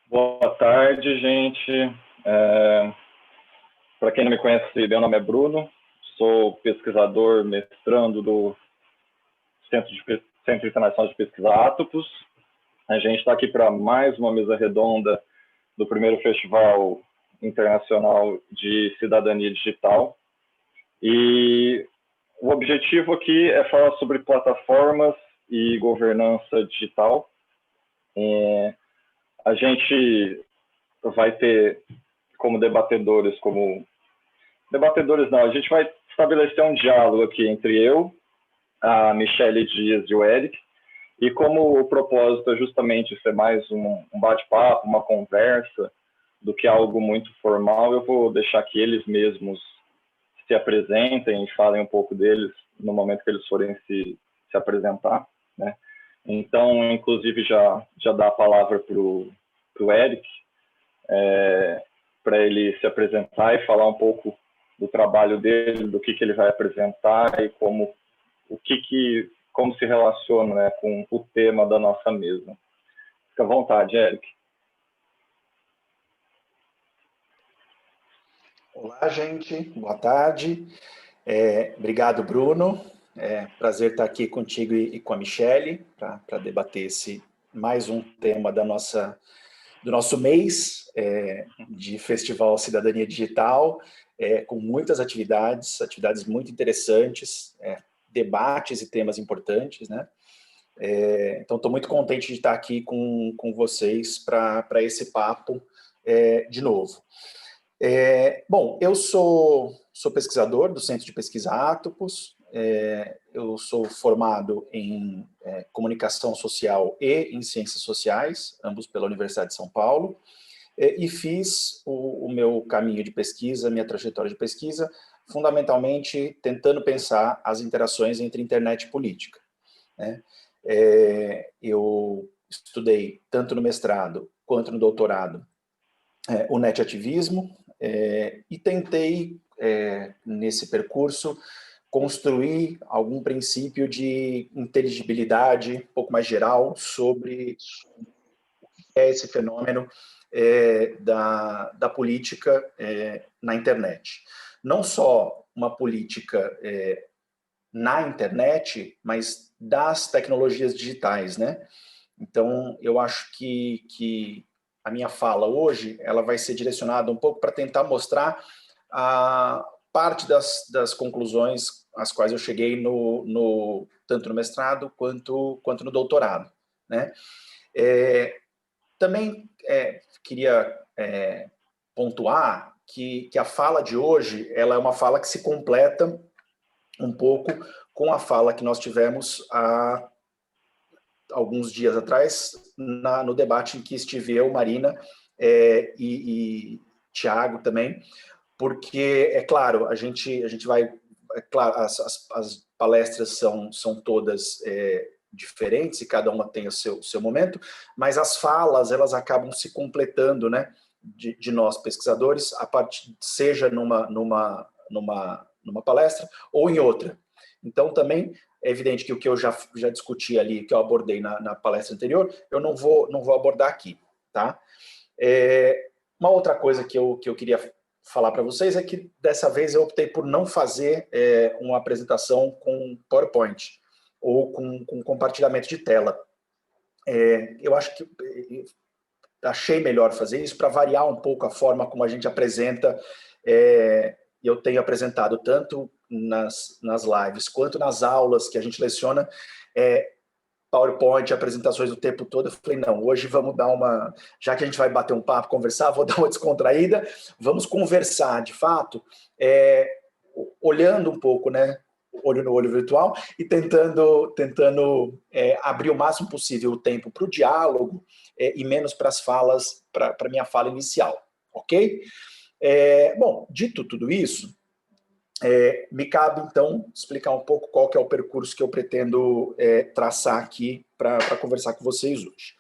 Boa tarde, gente. Para quem não me conhece, meu nome é Bruno, sou pesquisador mestrando do Centro Internacional de Pesquisa Atopos. A gente está aqui para mais uma mesa redonda do primeiro Festival Internacional de Cidadania Digital. E o objetivo aqui é falar sobre plataformas e governança digital. A gente vai ter como debatedores, a gente vai estabelecer um diálogo aqui entre eu, a Michele Dias e o Eric, e como o propósito é justamente ser mais um bate-papo, uma conversa, do que algo muito formal, eu vou deixar que eles mesmos se apresentem e falem um pouco deles no momento que eles forem se apresentar, né? Então, inclusive, já dá a palavra para o Eric, para ele se apresentar e falar um pouco do trabalho dele, do que ele vai apresentar e como se relaciona, né, com o tema da nossa mesa. Fica à vontade, Eric. Olá, gente. Boa tarde. Obrigado, Bruno. Prazer estar aqui contigo e com a Michele para debater mais um tema do nosso mês de Festival Cidadania Digital, com muitas atividades muito interessantes, debates e temas importantes, né? Então, estou muito contente de estar aqui com vocês para esse papo de novo. Bom, eu sou pesquisador do Centro de Pesquisa Atopos, eu sou formado em Comunicação Social e em Ciências Sociais, ambos pela Universidade de São Paulo, e fiz o meu caminho de pesquisa, minha trajetória de pesquisa, fundamentalmente tentando pensar as interações entre internet e política, né? Eu estudei tanto no mestrado quanto no doutorado o netativismo e tentei, nesse percurso, construir algum princípio de inteligibilidade um pouco mais geral sobre o que é esse fenômeno da política na internet. Não só uma política na internet, mas das tecnologias digitais, né? Então, eu acho que a minha fala hoje ela vai ser direcionada um pouco para tentar mostrar a parte das conclusões às quais eu cheguei tanto no mestrado quanto no doutorado, né? Também queria pontuar que a fala de hoje ela é uma fala que se completa um pouco com a fala que nós tivemos há alguns dias atrás, no debate em que estive eu, Marina e Tiago também, porque, é claro, a gente vai... claro, as palestras são todas diferentes e cada uma tem o seu momento, mas as falas, elas acabam se completando, né, de nós pesquisadores, a partir, seja numa palestra ou em outra. Então, também é evidente que o que eu já discuti ali, que eu abordei na palestra anterior, eu não vou abordar aqui, tá? Uma outra coisa que eu queria falar para vocês é que dessa vez eu optei por não fazer uma apresentação com PowerPoint ou com compartilhamento de tela. Eu acho que achei melhor fazer isso para variar um pouco a forma como a gente apresenta. Eu tenho apresentado tanto nas lives quanto nas aulas que a gente leciona PowerPoint, apresentações o tempo todo. Eu falei, não, hoje vamos dar uma... Já que a gente vai bater um papo, conversar, vou dar uma descontraída, vamos conversar, de fato, olhando um pouco, né, olho no olho virtual e tentando abrir o máximo possível o tempo para o diálogo e menos para as falas, para a minha fala inicial, ok? Bom, dito tudo isso, me cabe, então, explicar um pouco qual que é o percurso que eu pretendo traçar aqui para conversar com vocês hoje.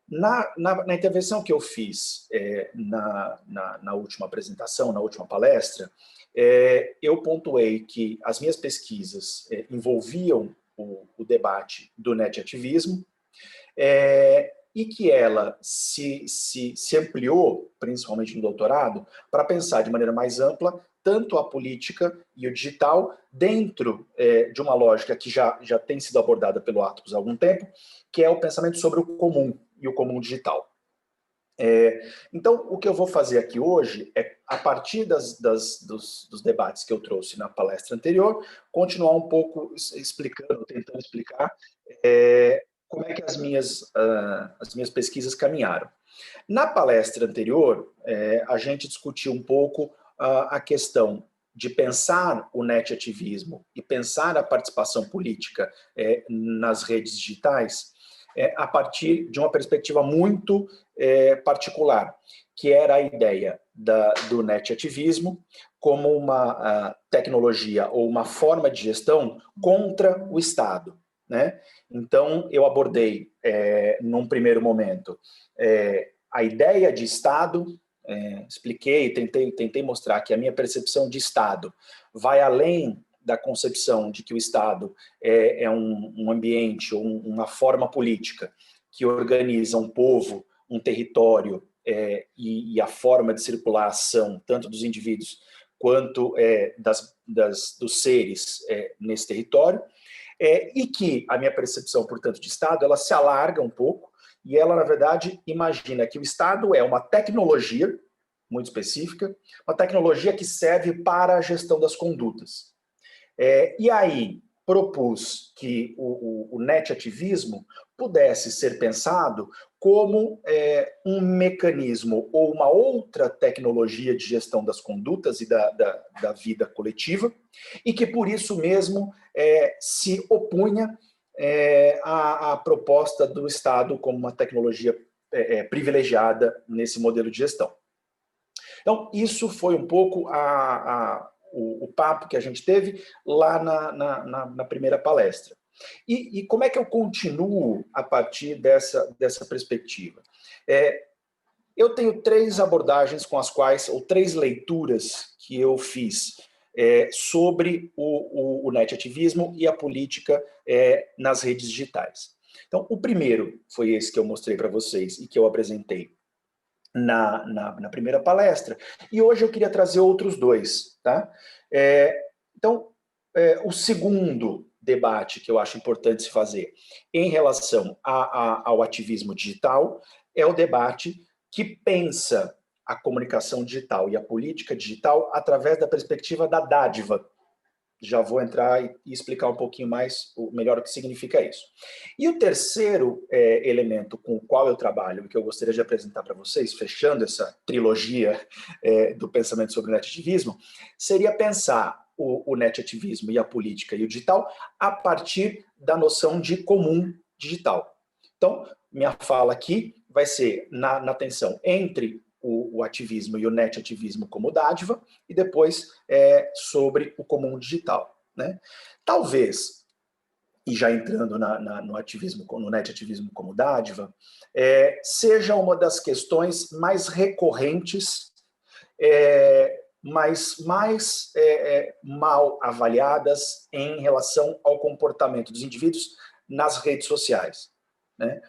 Na intervenção que eu fiz na última apresentação, na última palestra, eu pontuei que as minhas pesquisas envolviam o debate do netativismo e que ela se ampliou, principalmente no doutorado, para pensar de maneira mais ampla tanto a política e o digital dentro de uma lógica que já tem sido abordada pelo Atlas há algum tempo, que é o pensamento sobre o comum e o comum digital. Então, o que eu vou fazer aqui hoje é, a partir dos debates que eu trouxe na palestra anterior, continuar um pouco tentando explicar como é que as minhas pesquisas caminharam. Na palestra anterior, a gente discutiu um pouco a questão de pensar o netativismo e pensar a participação política nas redes digitais a partir de uma perspectiva muito particular, que era a ideia do netativismo como uma tecnologia ou uma forma de gestão contra o Estado, né? Então, eu abordei, num primeiro momento, a ideia de Estado, expliquei, tentei mostrar que a minha percepção de Estado vai além da concepção de que o Estado é um ambiente ou uma forma política que organiza um povo, um território e a forma de circulação tanto dos indivíduos quanto dos seres nesse território, e que a minha percepção, portanto, de Estado, ela se alarga um pouco e ela, na verdade, imagina que o Estado é uma tecnologia muito específica, uma tecnologia que serve para a gestão das condutas. E aí propus que o netativismo pudesse ser pensado como um mecanismo ou uma outra tecnologia de gestão das condutas e da vida coletiva, e que por isso mesmo se opunha à proposta do Estado como uma tecnologia privilegiada nesse modelo de gestão. Então, isso foi um pouco o papo que a gente teve lá na primeira palestra. E como é que eu continuo a partir dessa perspectiva? Eu tenho 3 abordagens com as quais, ou 3 leituras que eu fiz sobre o netativismo e a política nas redes digitais. Então, o primeiro foi esse que eu mostrei para vocês e que eu apresentei na primeira palestra, e hoje eu queria trazer outros 2. Tá? Então, o segundo debate que eu acho importante se fazer em relação ao ativismo digital é o debate que pensa a comunicação digital e a política digital através da perspectiva da dádiva. Já vou entrar e explicar um pouquinho mais, melhor o que significa isso. E o terceiro elemento com o qual eu trabalho, que eu gostaria de apresentar para vocês, fechando essa trilogia do pensamento sobre o netativismo, seria pensar o netativismo e a política e o digital a partir da noção de comum digital. Então, minha fala aqui vai ser na tensão entre o ativismo e o netativismo como dádiva, e depois sobre o comum digital. Né? Talvez, e já entrando no ativismo, no netativismo como dádiva, seja uma das questões mais recorrentes, mas mais mal avaliadas em relação ao comportamento dos indivíduos nas redes sociais. Né?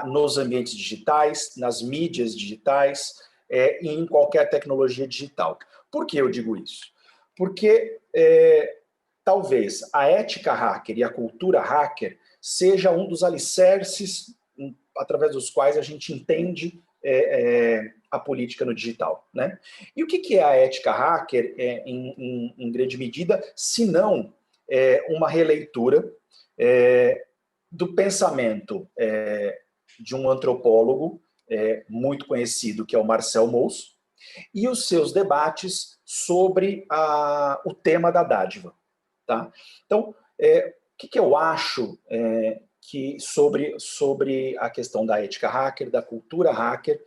Nos ambientes digitais, nas mídias digitais e em qualquer tecnologia digital. Por que eu digo isso? Porque talvez a ética hacker e a cultura hacker seja um dos alicerces através dos quais a gente entende a política no digital. Né? E o que é a ética hacker em grande medida, se não uma releitura do pensamento de um antropólogo muito conhecido, que é o Marcel Mauss, e os seus debates sobre o tema da dádiva. Tá? Então, o que eu acho sobre a questão da ética hacker, da cultura hacker,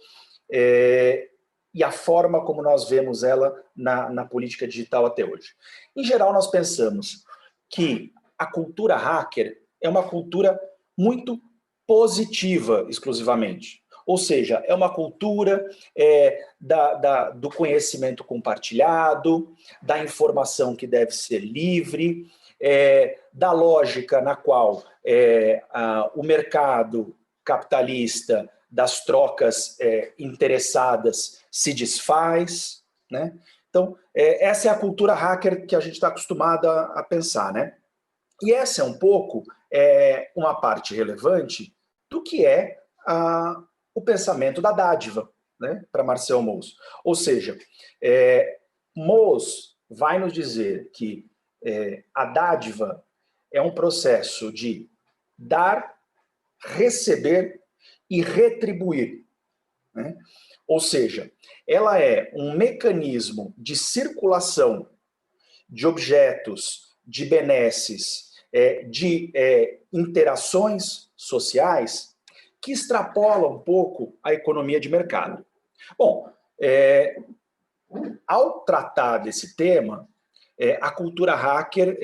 e a forma como nós vemos ela na política digital até hoje? Em geral, nós pensamos que a cultura hacker é uma cultura muito positiva, exclusivamente. Ou seja, é uma cultura do conhecimento compartilhado, da informação que deve ser livre, da lógica na qual o mercado capitalista das trocas interessadas se desfaz. Né? Então, essa é a cultura hacker que a gente está acostumado a pensar. Né? E essa é um pouco uma parte relevante do que é o pensamento da dádiva, né, para Marcel Mauss. Ou seja, Mauss vai nos dizer que a dádiva é um processo de dar, receber e retribuir. Né? Ou seja, ela é um mecanismo de circulação de objetos, de benesses, de interações sociais que extrapola um pouco a economia de mercado. Bom, ao tratar desse tema, a cultura hacker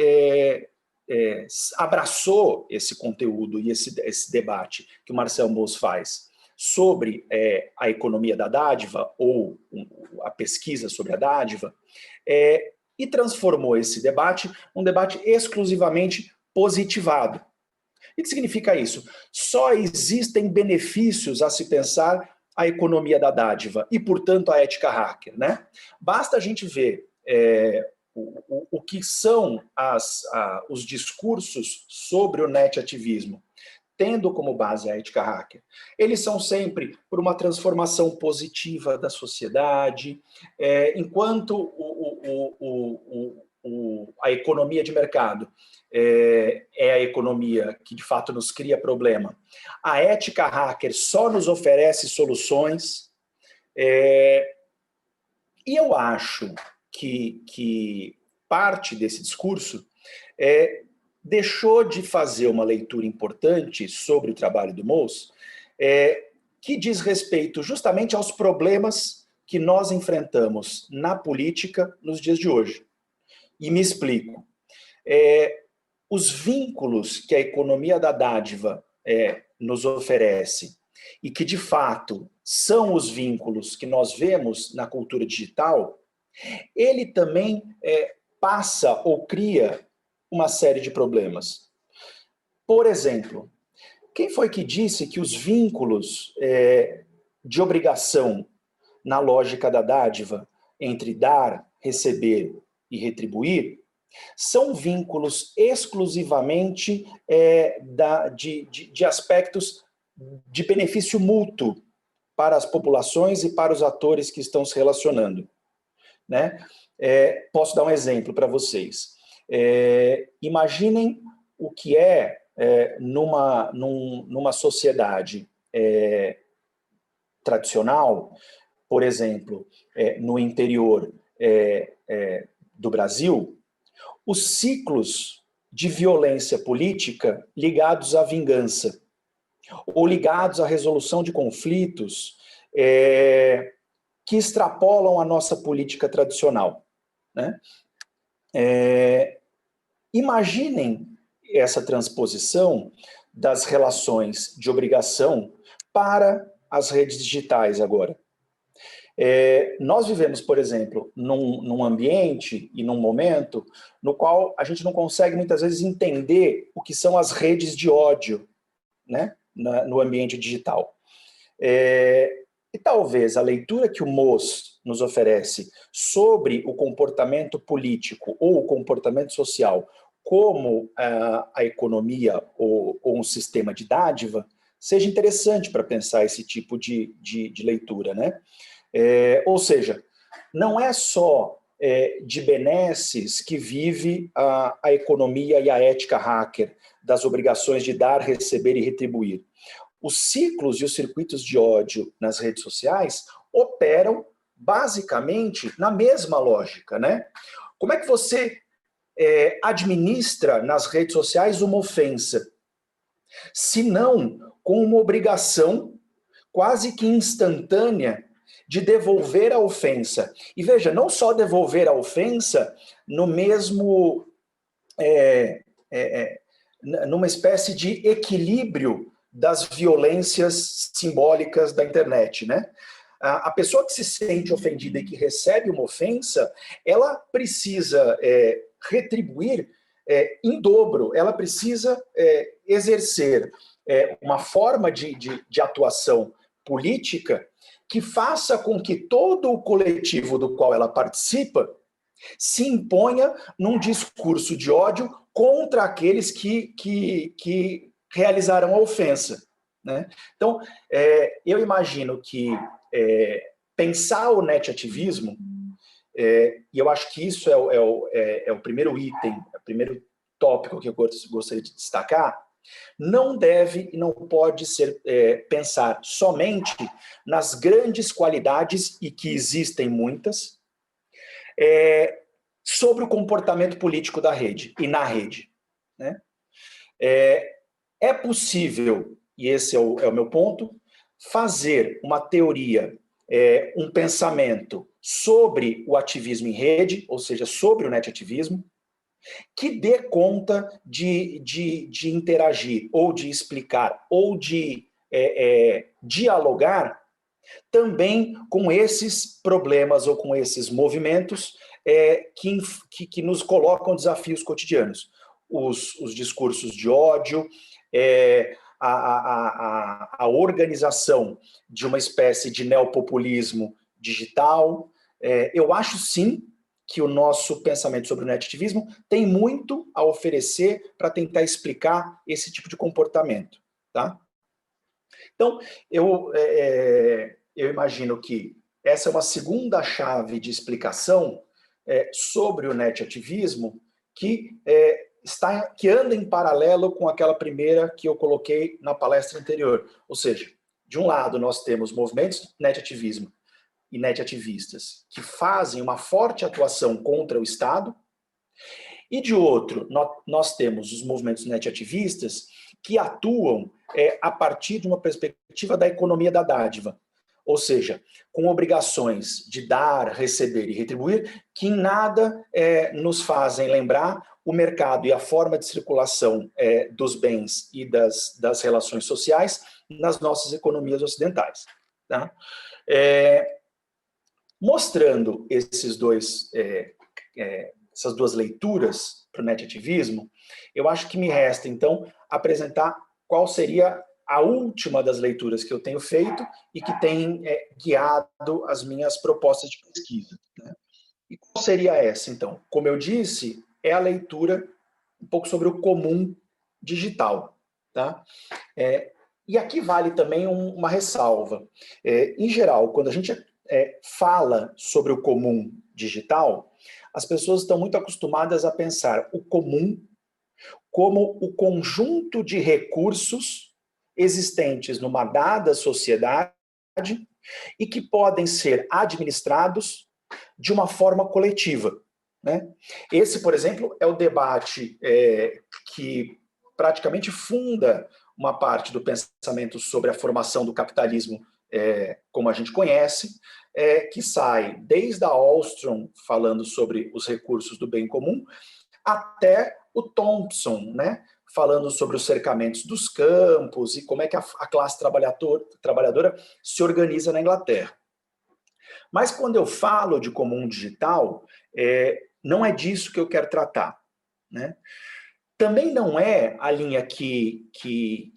abraçou esse conteúdo e esse debate que o Marcel Mauss faz sobre a economia da dádiva, ou a pesquisa sobre a dádiva, e transformou esse debate num debate exclusivamente positivado. O que significa isso? Só existem benefícios a se pensar a economia da dádiva e, portanto, a ética hacker. Né? Basta a gente ver o que são os discursos sobre o netativismo, tendo como base a ética hacker. Eles são sempre por uma transformação positiva da sociedade, enquanto a economia de mercado é a economia que, de fato, nos cria problema. A ética hacker só nos oferece soluções. E eu acho que parte desse discurso deixou de fazer uma leitura importante sobre o trabalho do Mauss, que diz respeito justamente aos problemas que nós enfrentamos na política nos dias de hoje. E me explico. os vínculos que a economia da dádiva nos oferece, e que, de fato, são os vínculos que nós vemos na cultura digital, ele também passa ou cria uma série de problemas. Por exemplo, quem foi que disse que os vínculos de obrigação na lógica da dádiva, entre dar, receber e retribuir, são vínculos exclusivamente de aspectos de benefício mútuo para as populações e para os atores que estão se relacionando, né? Posso dar um exemplo para vocês. Imaginem o que numa sociedade tradicional, por exemplo, no interior do Brasil, os ciclos de violência política ligados à vingança, ou ligados à resolução de conflitos que extrapolam a nossa política tradicional, né? Imaginem essa transposição das relações de obrigação para as redes digitais agora. Nós vivemos, por exemplo, num ambiente e num momento no qual a gente não consegue muitas vezes entender o que são as redes de ódio, né, no ambiente digital. E talvez a leitura que o MOS nos oferece sobre o comportamento político ou o comportamento social como a economia ou um sistema de dádiva seja interessante para pensar esse tipo de leitura, né? Ou seja, não é só de benesses que vive a economia e a ética hacker, das obrigações de dar, receber e retribuir. Os ciclos e os circuitos de ódio nas redes sociais operam basicamente na mesma lógica, né? Como é que você administra nas redes sociais uma ofensa? Se não com uma obrigação quase que instantânea de devolver a ofensa. E veja, não só devolver a ofensa no mesmo... numa espécie de equilíbrio das violências simbólicas da internet, né? A pessoa que se sente ofendida e que recebe uma ofensa, ela precisa retribuir em dobro, ela precisa exercer uma forma de atuação política que faça com que todo o coletivo do qual ela participa se imponha num discurso de ódio contra aqueles que realizaram a ofensa, né? Então, eu imagino que pensar o netativismo, e eu acho que isso é o primeiro item, o primeiro tópico que eu gostaria de destacar, não deve e não pode ser pensar somente nas grandes qualidades, e que existem muitas, sobre o comportamento político da rede e na rede, né? É possível, e esse é o meu ponto, fazer uma teoria, um pensamento sobre o ativismo em rede, ou seja, sobre o netativismo, que dê conta de interagir, ou de explicar, ou de dialogar também com esses problemas ou com esses movimentos que nos colocam desafios cotidianos. Os discursos de ódio, a organização de uma espécie de neopopulismo digital. Eu acho, sim, que o nosso pensamento sobre o netativismo tem muito a oferecer para tentar explicar esse tipo de comportamento, tá? Então, eu imagino que essa é uma segunda chave de explicação sobre o netativismo que anda em paralelo com aquela primeira que eu coloquei na palestra anterior. Ou seja, de um lado nós temos movimentos netativismo e netativistas que fazem uma forte atuação contra o Estado, e de outro nós temos os movimentos netativistas que atuam a partir de uma perspectiva da economia da dádiva, ou seja, com obrigações de dar, receber e retribuir, que em nada nos fazem lembrar o mercado e a forma de circulação dos bens e das relações sociais nas nossas economias ocidentais. Tá? Mostrando essas duas leituras para o netativismo, eu acho que me resta, então, apresentar qual seria a última das leituras que eu tenho feito e que tem guiado as minhas propostas de pesquisa. Né? E qual seria essa, então? Como eu disse, é a leitura um pouco sobre o comum digital. Tá? E aqui vale também uma ressalva. Em geral, quando a gente fala sobre o comum digital, as pessoas estão muito acostumadas a pensar o comum como o conjunto de recursos existentes numa dada sociedade e que podem ser administrados de uma forma coletiva. Né? Esse, por exemplo, é o debate que praticamente funda uma parte do pensamento sobre a formação do capitalismo como a gente conhece, que sai desde a Ostrom, falando sobre os recursos do bem comum, até o Thompson, né, falando sobre os cercamentos dos campos e como é que a classe trabalhadora se organiza na Inglaterra. Mas quando eu falo de comum digital, não é disso que eu quero tratar. Né? Também não é a linha que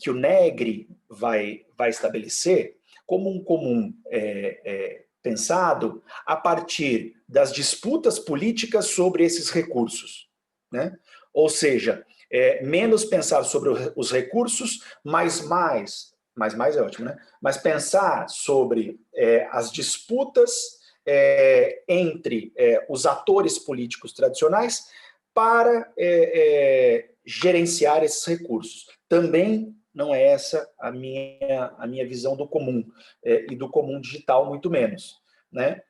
o Negri vai estabelecer como um comum pensado a partir das disputas políticas sobre esses recursos. Né? Ou seja, menos pensar sobre os recursos, mas mais é ótimo, né? Mas pensar sobre as disputas entre os atores políticos tradicionais para gerenciar esses recursos. Também não é essa a minha visão do comum, e do comum digital muito menos. Né?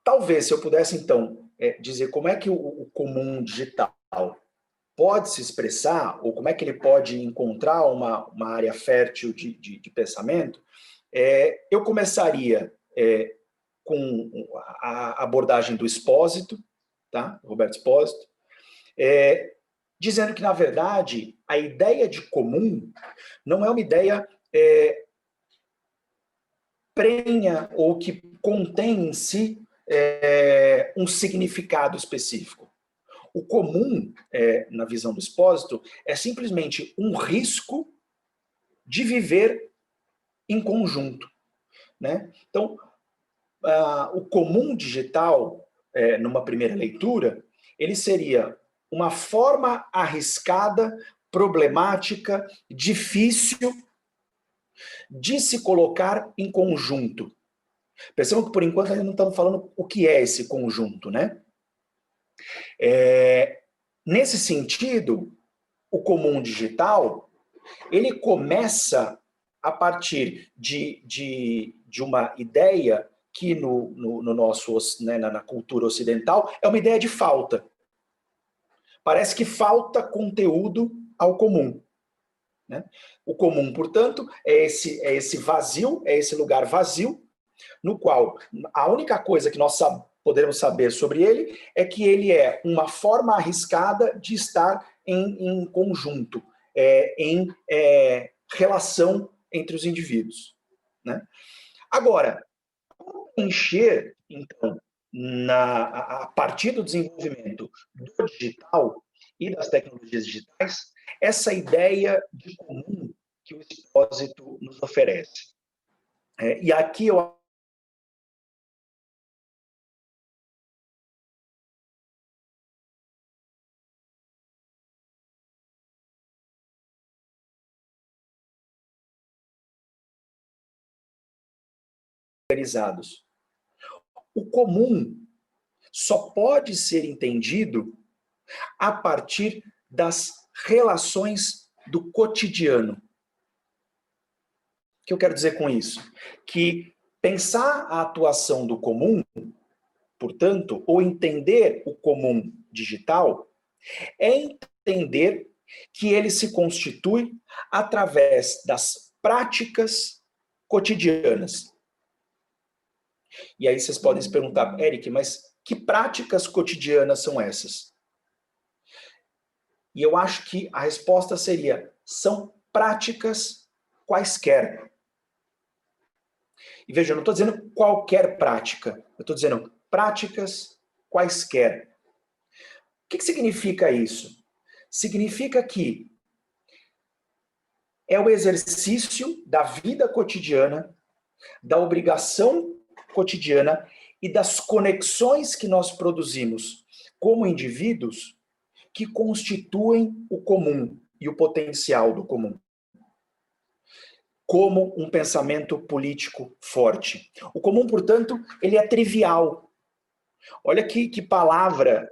Talvez, se eu pudesse, então, dizer como é que o comum digital pode se expressar, ou como é que ele pode encontrar uma área fértil de pensamento, eu começaria com a abordagem do Espósito, tá? Roberto Espósito, dizendo que, na verdade, a ideia de comum não é uma ideia prenha ou que contém em si um significado específico. O comum, na visão do Espósito, é simplesmente um risco de viver em conjunto. Né? Então, o comum digital, numa primeira leitura, ele seria uma forma arriscada, problemática, difícil de se colocar em conjunto. Percebam que, por enquanto, ainda não estamos falando o que é esse conjunto, né? Nesse sentido, o comum digital, ele começa a partir de uma ideia que no nosso, né, na cultura ocidental, é uma ideia de falta. Parece que falta conteúdo ao comum. Né? O comum, portanto, é esse vazio, é esse lugar vazio, no qual a única coisa que nós podemos saber sobre ele é que ele é uma forma arriscada de estar em conjunto, em relação entre os indivíduos. Né? Agora, encher, então, a partir do desenvolvimento do digital e das tecnologias digitais, essa ideia de comum que o Espósito nos oferece. E aqui eu organizados. O comum só pode ser entendido a partir das relações do cotidiano. O que eu quero dizer com isso? Que pensar a atuação do comum, portanto, ou entender o comum digital, é entender que ele se constitui através das práticas cotidianas. E aí vocês podem se perguntar, Eric, mas que práticas cotidianas são essas? E eu acho que a resposta seria, são práticas quaisquer. E veja, eu não estou dizendo qualquer prática, eu estou dizendo práticas quaisquer. O que significa isso? Significa que é o exercício da vida cotidiana, da obrigação cotidiana e das conexões que nós produzimos como indivíduos que constituem o comum e o potencial do comum, como um pensamento político forte. O comum, portanto, ele é trivial. Olha que palavra,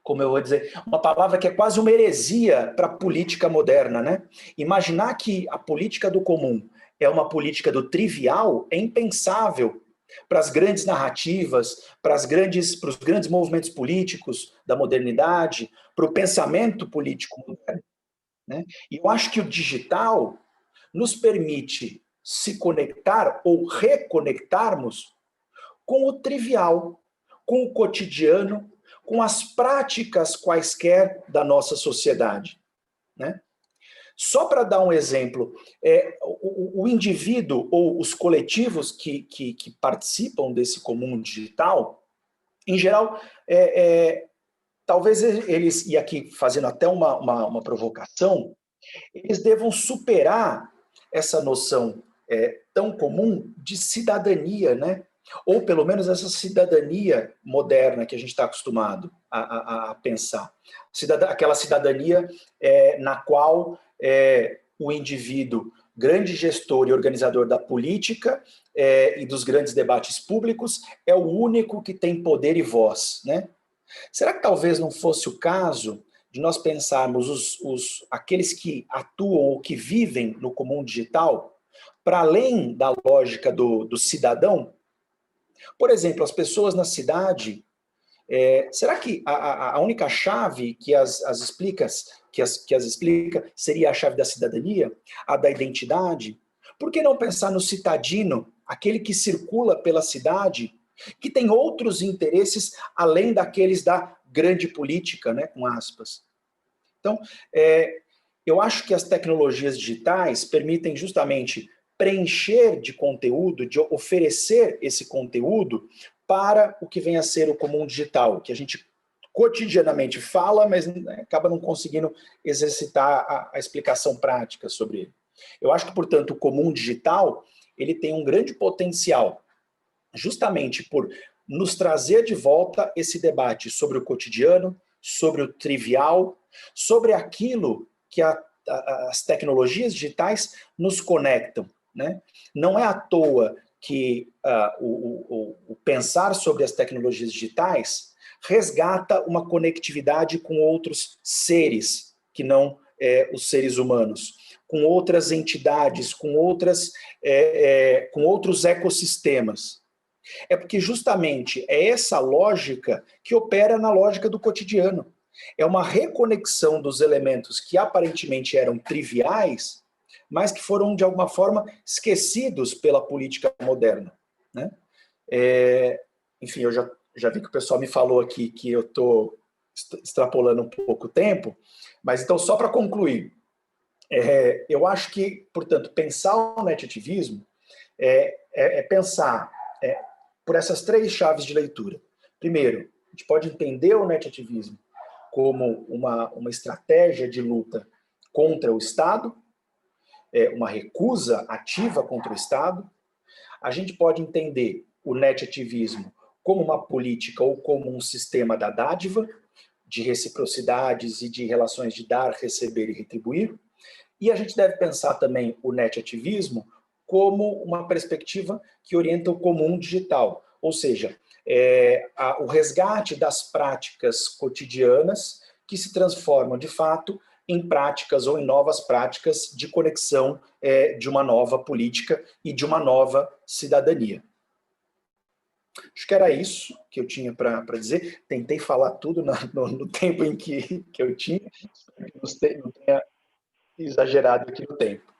como eu vou dizer, uma palavra que é quase uma heresia para a política moderna, né? Imaginar que a política do comum é uma política do trivial é impensável para as grandes narrativas, para os grandes movimentos políticos da modernidade, para o pensamento político moderno, né? E eu acho que o digital nos permite se conectar ou reconectarmos com o trivial, com o cotidiano, com as práticas quaisquer da nossa sociedade, né? Só para dar um exemplo, o indivíduo ou os coletivos que participam desse comum digital, em geral, talvez eles, e aqui fazendo até uma provocação, eles devam superar essa noção tão comum de cidadania, né? Ou pelo menos essa cidadania moderna que a gente está acostumado a pensar. Aquela cidadania na qual o indivíduo, grande gestor e organizador da política e dos grandes debates públicos, é o único que tem poder e voz, né? Será que talvez não fosse o caso de nós pensarmos aqueles que atuam ou que vivem no comum digital, para além da lógica do cidadão? Por exemplo, as pessoas na cidade, será que a única chave que as explica seria a chave da cidadania, a da identidade? Por que não pensar no citadino, aquele que circula pela cidade, que tem outros interesses além daqueles da grande política, né, com aspas? Então, eu acho que as tecnologias digitais permitem justamente preencher de conteúdo, de oferecer esse conteúdo para o que vem a ser o comum digital, que a gente cotidianamente fala, mas acaba não conseguindo exercitar a explicação prática sobre ele. Eu acho que, portanto, o comum digital ele tem um grande potencial, justamente por nos trazer de volta esse debate sobre o cotidiano, sobre o trivial, sobre aquilo que as tecnologias digitais nos conectam, né? Não é à toa que o pensar sobre as tecnologias digitais resgata uma conectividade com outros seres, que não os seres humanos, com outras entidades, com outros ecossistemas. É porque justamente é essa lógica que opera na lógica do cotidiano. É uma reconexão dos elementos que aparentemente eram triviais, mas que foram, de alguma forma, esquecidos pela política moderna, né? Enfim, eu já vi que o pessoal me falou aqui que eu estou extrapolando um pouco o tempo, mas então, só para concluir, eu acho que, portanto, pensar o netativismo é pensar por essas três chaves de leitura. Primeiro, a gente pode entender o netativismo como uma estratégia de luta contra o Estado, uma recusa ativa contra o Estado. A gente pode entender o netativismo como uma política ou como um sistema da dádiva, de reciprocidades e de relações de dar, receber e retribuir. E a gente deve pensar também o netativismo como uma perspectiva que orienta o comum digital, ou seja, o resgate das práticas cotidianas que se transformam, de fato, em práticas ou em novas práticas de conexão de uma nova política e de uma nova cidadania. Acho que era isso que eu tinha para dizer. Tentei falar tudo no tempo em que eu tinha, espero que não tenha exagerado aqui no tempo.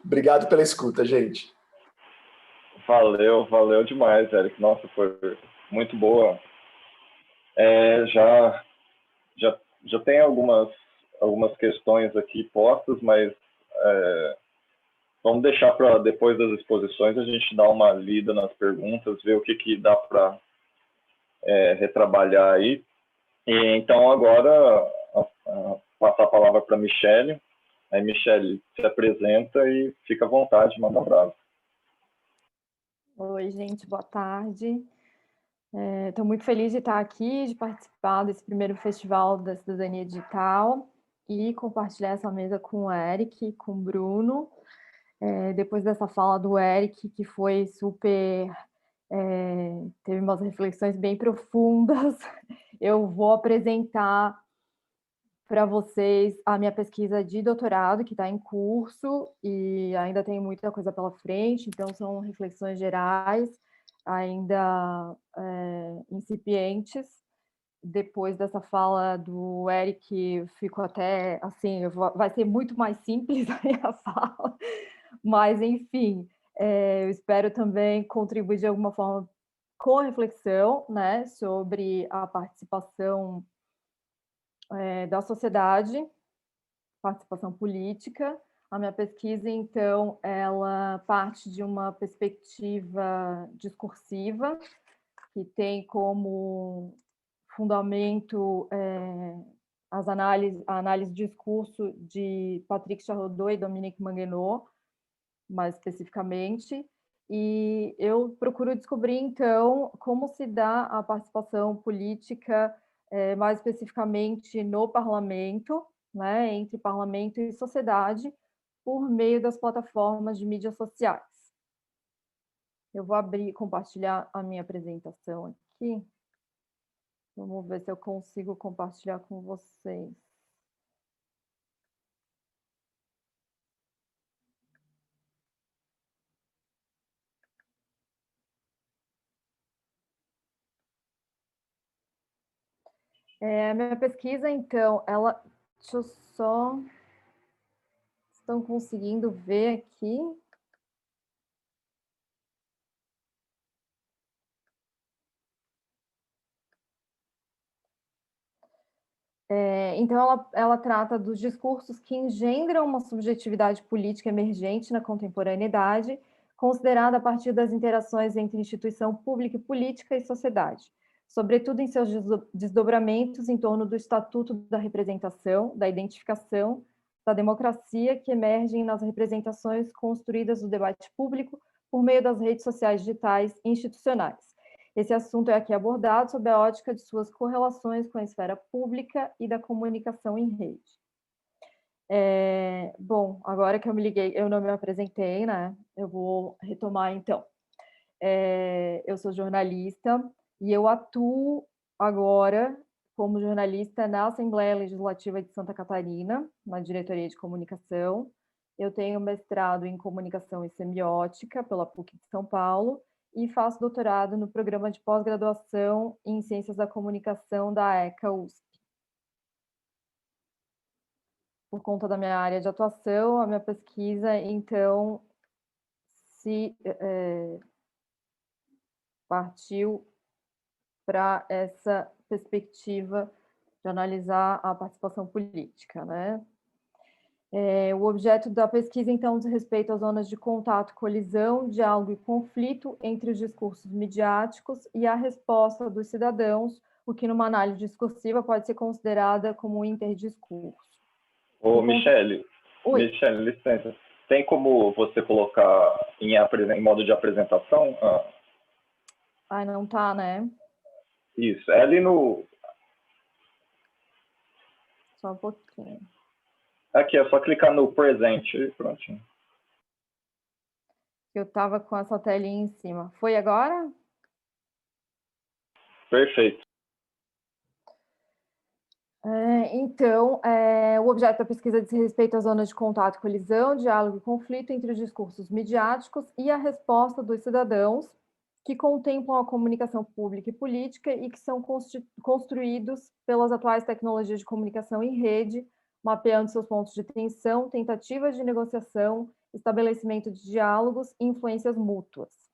Obrigado pela escuta, gente. Valeu demais, Eric. Nossa, foi muito boa. Já já tem algumas questões aqui postas, mas vamos deixar para depois das exposições a gente dar uma lida nas perguntas, ver o que dá para retrabalhar aí. E, então, agora, passar a palavra para a Michelle. Aí, Michelle, se apresenta e fica à vontade, manda um abraço. Oi, gente, boa tarde. Estou muito feliz de estar aqui, de participar desse primeiro Festival da Cidadania Digital e compartilhar essa mesa com o Eric, com o Bruno. Depois dessa fala do Eric, que foi super... teve umas reflexões bem profundas, eu vou apresentar para vocês a minha pesquisa de doutorado, que está em curso, e ainda tem muita coisa pela frente, então são reflexões gerais, ainda incipientes. Depois dessa fala do Eric, eu fico até, assim, vai ser muito mais simples a minha fala, mas, enfim, eu espero também contribuir de alguma forma com a reflexão, né, sobre a participação da sociedade, participação política. A minha pesquisa, então, ela parte de uma perspectiva discursiva, que tem como fundamento a análise de discurso de Patrick Charrodot e Dominique Manguenot, mais especificamente, e eu procuro descobrir, então, como se dá a participação política, mais especificamente no parlamento, né, entre parlamento e sociedade, por meio das plataformas de mídias sociais. Eu vou abrir e compartilhar a minha apresentação aqui. Vamos ver se eu consigo compartilhar com vocês. A minha pesquisa, então, ela... Deixa eu só... Estão conseguindo ver aqui? Então, ela trata dos discursos que engendram uma subjetividade política emergente na contemporaneidade, considerada a partir das interações entre instituição pública e política e sociedade, sobretudo em seus desdobramentos em torno do estatuto da representação, da identificação, da democracia que emergem nas representações construídas do debate público por meio das redes sociais digitais e institucionais. Esse assunto é aqui abordado sob a ótica de suas correlações com a esfera pública e da comunicação em rede. Bom, agora que eu me liguei, eu não me apresentei, né? Eu vou retomar, então. Eu sou jornalista e eu atuo agora como jornalista na Assembleia Legislativa de Santa Catarina, na Diretoria de Comunicação. Eu tenho mestrado em Comunicação e Semiótica pela PUC de São Paulo e faço doutorado no programa de pós-graduação em Ciências da Comunicação da ECA USP. Por conta da minha área de atuação, a minha pesquisa, então, se partiu para essa perspectiva de analisar a participação política, né? O objeto da pesquisa, então, diz respeito às zonas de contato, colisão, diálogo e conflito entre os discursos midiáticos e a resposta dos cidadãos, o que, numa análise discursiva, pode ser considerada como um interdiscurso. Michelle, Michelle, licença. Tem como você colocar em modo de apresentação? Não tá, né? Isso, é ali no... Só um pouquinho. Aqui, é só clicar no presente e prontinho. Eu estava com essa telinha em cima. Foi agora? Perfeito. Então, o objeto da pesquisa diz respeito às zonas de contato, colisão, diálogo e conflito entre os discursos midiáticos e a resposta dos cidadãos que contemplam a comunicação pública e política e que são construídos pelas atuais tecnologias de comunicação em rede, mapeando seus pontos de tensão, tentativas de negociação, estabelecimento de diálogos e influências mútuas.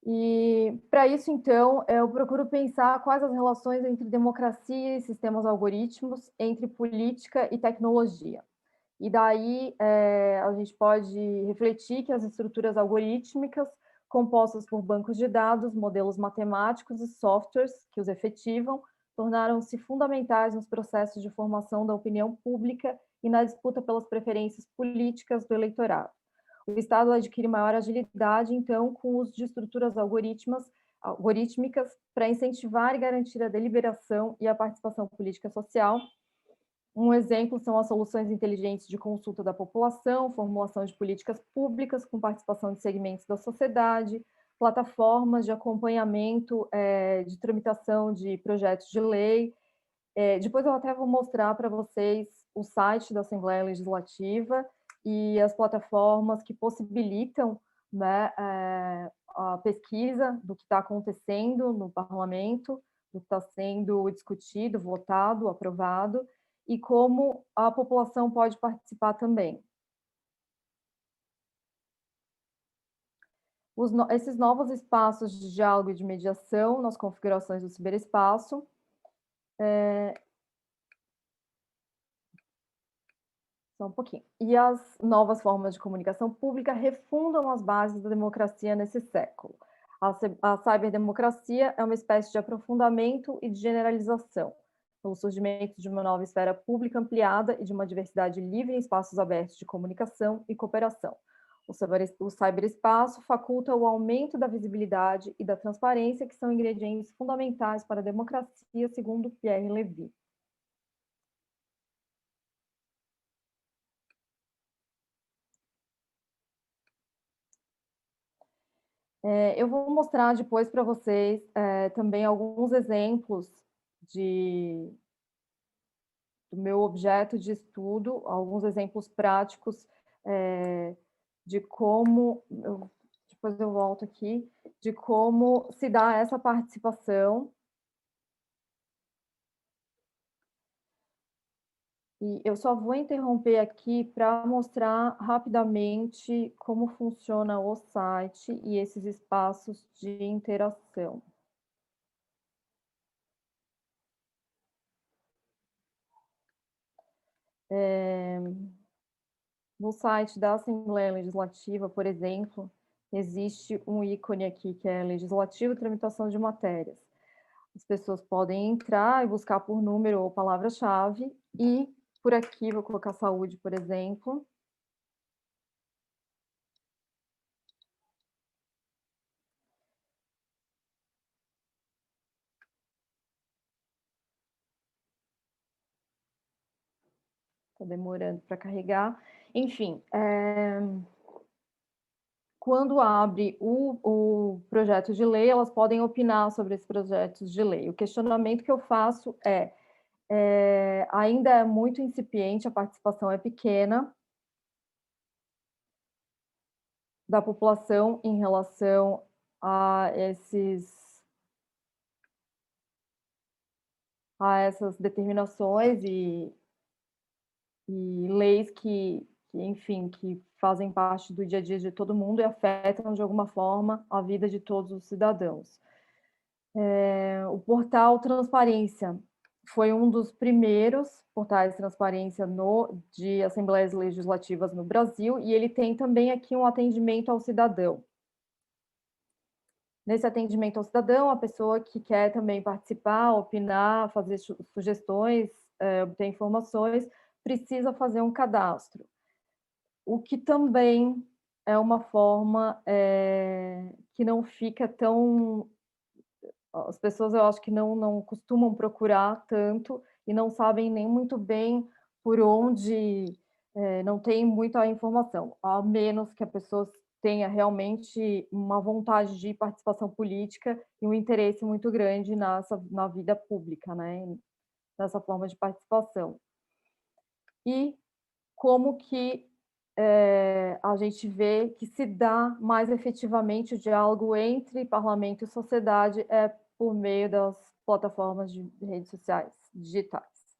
E, para isso, então, eu procuro pensar quais as relações entre democracia e sistemas algorítmicos, entre política e tecnologia. E daí, a gente pode refletir que as estruturas algorítmicas, compostas por bancos de dados, modelos matemáticos e softwares que os efetivam, tornaram-se fundamentais nos processos de formação da opinião pública e na disputa pelas preferências políticas do eleitorado. O Estado adquire maior agilidade, então, com o uso de estruturas algorítmicas para incentivar e garantir a deliberação e a participação política social. Um exemplo são as soluções inteligentes de consulta da população, formulação de políticas públicas com participação de segmentos da sociedade, plataformas de acompanhamento de tramitação de projetos de lei. Depois eu até vou mostrar para vocês o site da Assembleia Legislativa e as plataformas que possibilitam, né, a pesquisa do que está acontecendo no parlamento, do que está sendo discutido, votado, aprovado, e como a população pode participar também. Esses novos espaços de diálogo e de mediação nas configurações do ciberespaço, só um pouquinho. E as novas formas de comunicação pública refundam as bases da democracia nesse século. A ciberdemocracia é uma espécie de aprofundamento e de generalização, pelo surgimento de uma nova esfera pública ampliada e de uma diversidade livre em espaços abertos de comunicação e cooperação. O ciberespaço faculta o aumento da visibilidade e da transparência, que são ingredientes fundamentais para a democracia, segundo Pierre Levy. Eu vou mostrar depois para vocês também alguns exemplos do meu objeto de estudo, alguns exemplos práticos de como, depois eu volto aqui, de como se dá essa participação. E eu só vou interromper aqui para mostrar rapidamente como funciona o site e esses espaços de interação. No site da Assembleia Legislativa, por exemplo, existe um ícone aqui que é Legislativo e Tramitação de Matérias. As pessoas podem entrar e buscar por número ou palavra-chave, e por aqui vou colocar saúde, por exemplo. Está demorando para carregar. Enfim, quando abre o projeto de lei, elas podem opinar sobre esses projetos de lei. O questionamento que eu faço ainda é muito incipiente, a participação é pequena da população em relação a essas determinações e leis que, enfim, que fazem parte do dia a dia de todo mundo e afetam de alguma forma a vida de todos os cidadãos. O portal Transparência foi um dos primeiros portais de transparência de assembleias legislativas no Brasil, e ele tem também aqui um atendimento ao cidadão. Nesse atendimento ao cidadão, a pessoa que quer também participar, opinar, fazer sugestões, obter informações, precisa fazer um cadastro. O que também é uma forma que não fica tão... As pessoas, eu acho que não costumam procurar tanto e não sabem nem muito bem por onde, não tem muita informação, a menos que a pessoa tenha realmente uma vontade de participação política e um interesse muito grande na vida pública, né? Nessa forma de participação. E como que a gente vê que se dá mais efetivamente o diálogo entre parlamento e sociedade por meio das plataformas de redes sociais digitais.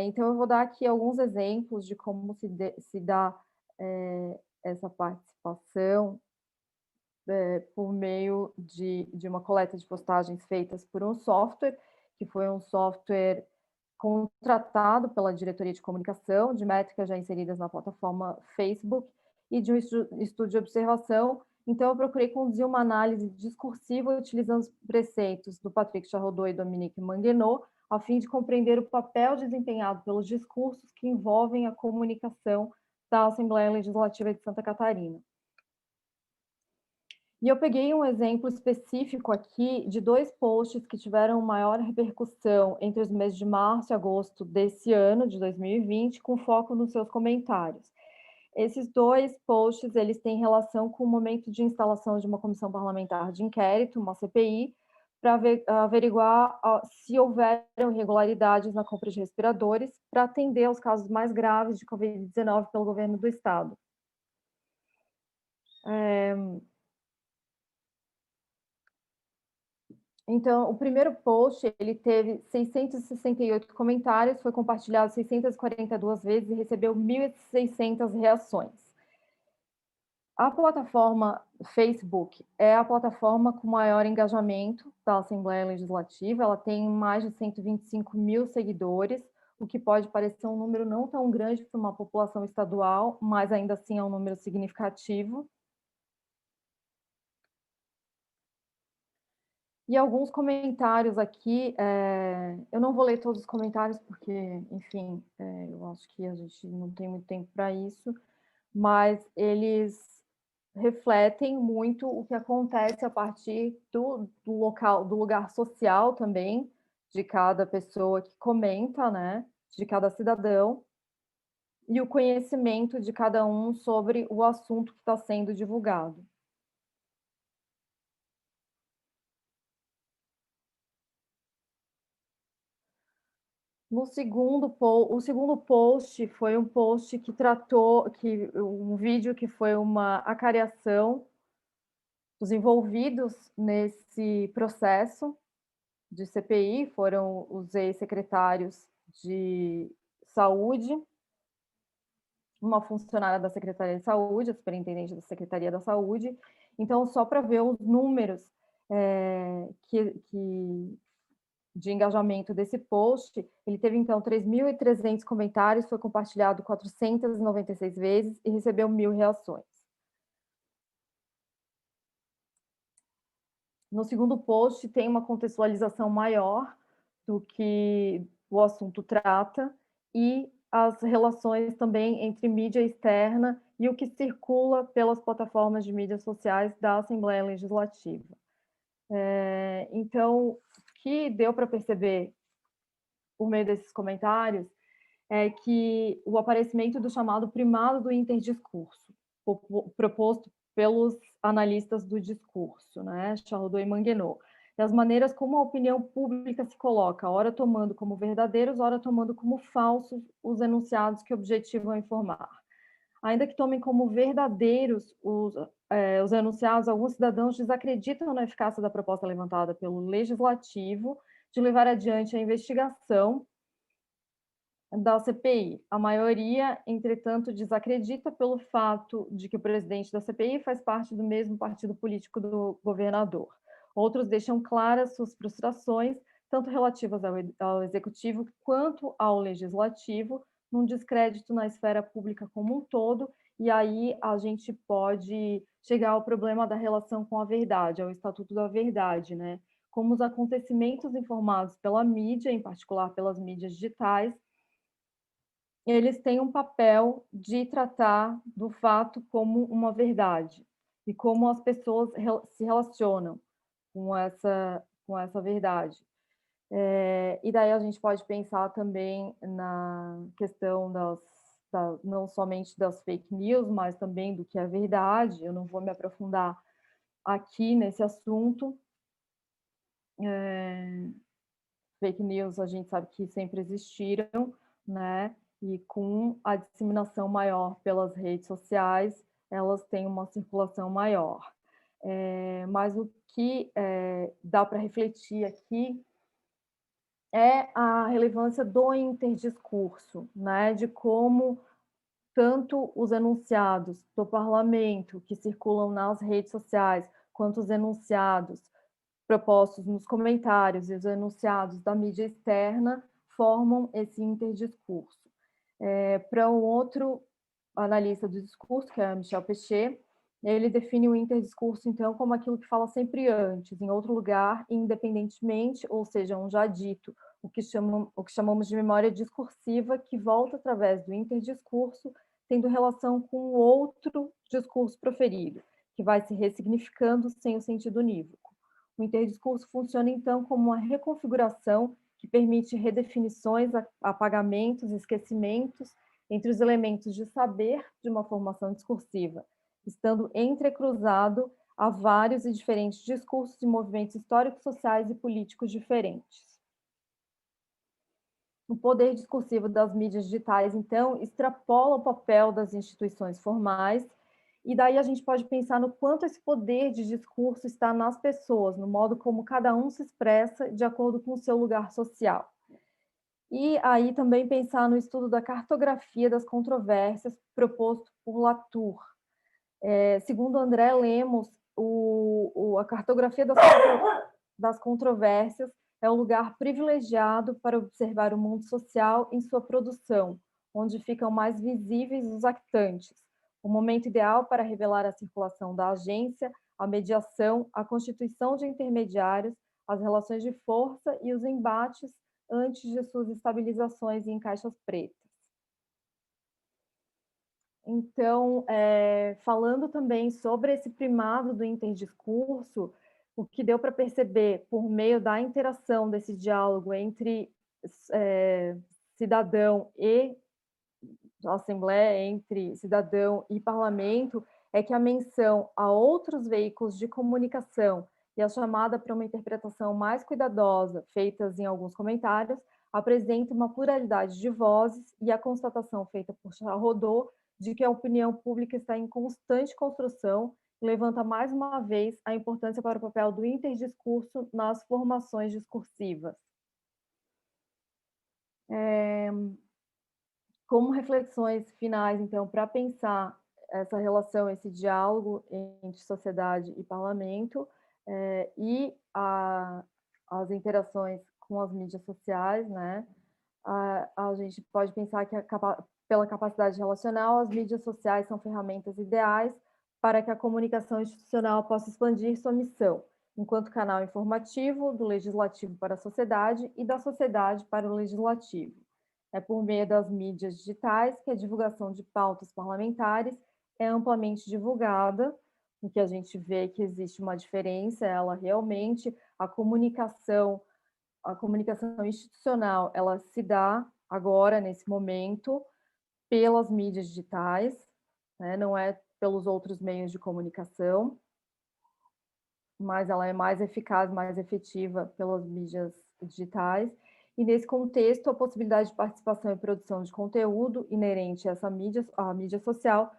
Então, eu vou dar aqui alguns exemplos de como se dá essa participação por meio de uma coleta de postagens feitas por um software, que foi um software contratado pela diretoria de comunicação, de métricas já inseridas na plataforma Facebook, e de um estudo de observação. Então, eu procurei conduzir uma análise discursiva utilizando os preceitos do Patrick Charrodot e Dominique Manguenot, a fim de compreender o papel desempenhado pelos discursos que envolvem a comunicação da Assembleia Legislativa de Santa Catarina. E eu peguei um exemplo específico aqui de 2 posts que tiveram maior repercussão entre os meses de março e agosto desse ano, de 2020, com foco nos seus comentários. Esses 2 posts, eles têm relação com o momento de instalação de uma comissão parlamentar de inquérito, uma CPI, para averiguar se houveram irregularidades na compra de respiradores para atender aos casos mais graves de Covid-19 pelo governo do estado. Então, o primeiro post, ele teve 668 comentários, foi compartilhado 642 vezes e recebeu 1.600 reações. A plataforma Facebook é a plataforma com maior engajamento da Assembleia Legislativa, ela tem mais de 125 mil seguidores, o que pode parecer um número não tão grande para uma população estadual, mas ainda assim é um número significativo. E alguns comentários aqui, eu não vou ler todos os comentários, porque, enfim, eu acho que a gente não tem muito tempo para isso, mas eles refletem muito o que acontece a partir do lugar social também, de cada pessoa que comenta, né, de cada cidadão, e o conhecimento de cada um sobre o assunto que está sendo divulgado. O segundo post foi um post que tratou, um vídeo que foi uma acariação dos envolvidos nesse processo de CPI, foram os ex-secretários de saúde, uma funcionária da Secretaria de Saúde, a superintendente da Secretaria da Saúde. Então, só para ver os números de engajamento desse post, ele teve, então, 3.300 comentários, foi compartilhado 496 vezes e recebeu 1.000 reações. No segundo post, tem uma contextualização maior do que o assunto trata e as relações também entre mídia externa e o que circula pelas plataformas de mídias sociais da Assembleia Legislativa. Então, o que deu para perceber por meio desses comentários é que o aparecimento do chamado primado do interdiscurso, proposto pelos analistas do discurso, né, Charrodot e Manguenot, e as maneiras como a opinião pública se coloca, ora tomando como verdadeiros, ora tomando como falsos os enunciados que objetivam informar. Ainda que tomem como verdadeiros os enunciados, alguns cidadãos desacreditam na eficácia da proposta levantada pelo Legislativo de levar adiante a investigação da CPI. A maioria, entretanto, desacredita pelo fato de que o presidente da CPI faz parte do mesmo partido político do governador. Outros deixam claras suas frustrações, tanto relativas ao executivo quanto ao legislativo, num descrédito na esfera pública como um todo, e aí a gente pode chegar ao problema da relação com a verdade, ao Estatuto da Verdade, né? Como os acontecimentos informados pela mídia, em particular pelas mídias digitais, eles têm um papel de tratar do fato como uma verdade e como as pessoas se relacionam com essa verdade. E daí a gente pode pensar também na questão não somente das fake news, mas também do que é verdade. Eu não vou me aprofundar aqui nesse assunto. Fake news a gente sabe que sempre existiram, né? E com a disseminação maior pelas redes sociais, elas têm uma circulação maior. Mas o que dá para refletir aqui é a relevância do interdiscurso, né? De como tanto os enunciados do parlamento que circulam nas redes sociais, quanto os enunciados propostos nos comentários e os enunciados da mídia externa formam esse interdiscurso. Para um outro analista do discurso, que é Michel Pechet, ele define o interdiscurso, então, como aquilo que fala sempre antes, em outro lugar, independentemente, ou seja, um já dito, o que chamamos de memória discursiva, que volta através do interdiscurso, tendo relação com o outro discurso proferido, que vai se ressignificando sem o sentido unívoco. O interdiscurso funciona, então, como uma reconfiguração que permite redefinições, apagamentos, esquecimentos entre os elementos de saber de uma formação discursiva, estando entrecruzado a vários e diferentes discursos e movimentos históricos, sociais e políticos diferentes. O poder discursivo das mídias digitais, então, extrapola o papel das instituições formais, e daí a gente pode pensar no quanto esse poder de discurso está nas pessoas, no modo como cada um se expressa de acordo com o seu lugar social. E aí também pensar no estudo da cartografia das controvérsias proposto por Latour. Segundo André Lemos, a cartografia das controvérsias é o lugar privilegiado para observar o mundo social em sua produção, onde ficam mais visíveis os actantes, o momento ideal para revelar a circulação da agência, a mediação, a constituição de intermediários, as relações de força e os embates antes de suas estabilizações em caixas pretas. Então, falando também sobre esse primado do interdiscurso, o que deu para perceber por meio da interação desse diálogo entre cidadão e assembleia, entre cidadão e parlamento, é que a menção a outros veículos de comunicação e a chamada para uma interpretação mais cuidadosa, feitas em alguns comentários, apresenta uma pluralidade de vozes e a constatação feita por Charles Rodot de que a opinião pública está em constante construção e levanta mais uma vez a importância para o papel do interdiscurso nas formações discursivas. Como reflexões finais, então, para pensar essa relação, esse diálogo entre sociedade e parlamento, e as interações com as mídias sociais, né? A gente pode pensar que pela capacidade relacional, as mídias sociais são ferramentas ideais para que a comunicação institucional possa expandir sua missão, enquanto canal informativo do legislativo para a sociedade e da sociedade para o legislativo. É por meio das mídias digitais que a divulgação de pautas parlamentares é amplamente divulgada, em que a gente vê que existe uma diferença, ela realmente, a comunicação institucional, ela se dá agora, nesse momento, pelas mídias digitais, né? Não é pelos outros meios de comunicação, mas ela é mais eficaz, mais efetiva pelas mídias digitais. E nesse contexto, a possibilidade de participação e produção de conteúdo inerente a a mídia social,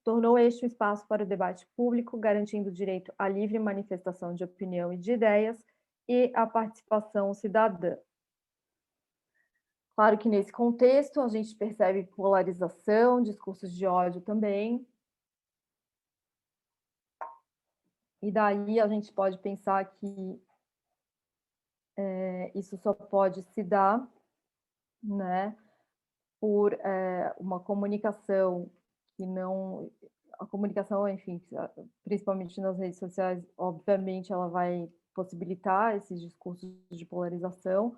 tornou este um espaço para o debate público, garantindo o direito à livre manifestação de opinião e de ideias e a participação cidadã. Claro que nesse contexto a gente percebe polarização, discursos de ódio também. E daí a gente pode pensar que isso só pode se dar, né, por uma comunicação que não... A comunicação, enfim, principalmente nas redes sociais, obviamente ela vai possibilitar esses discursos de polarização,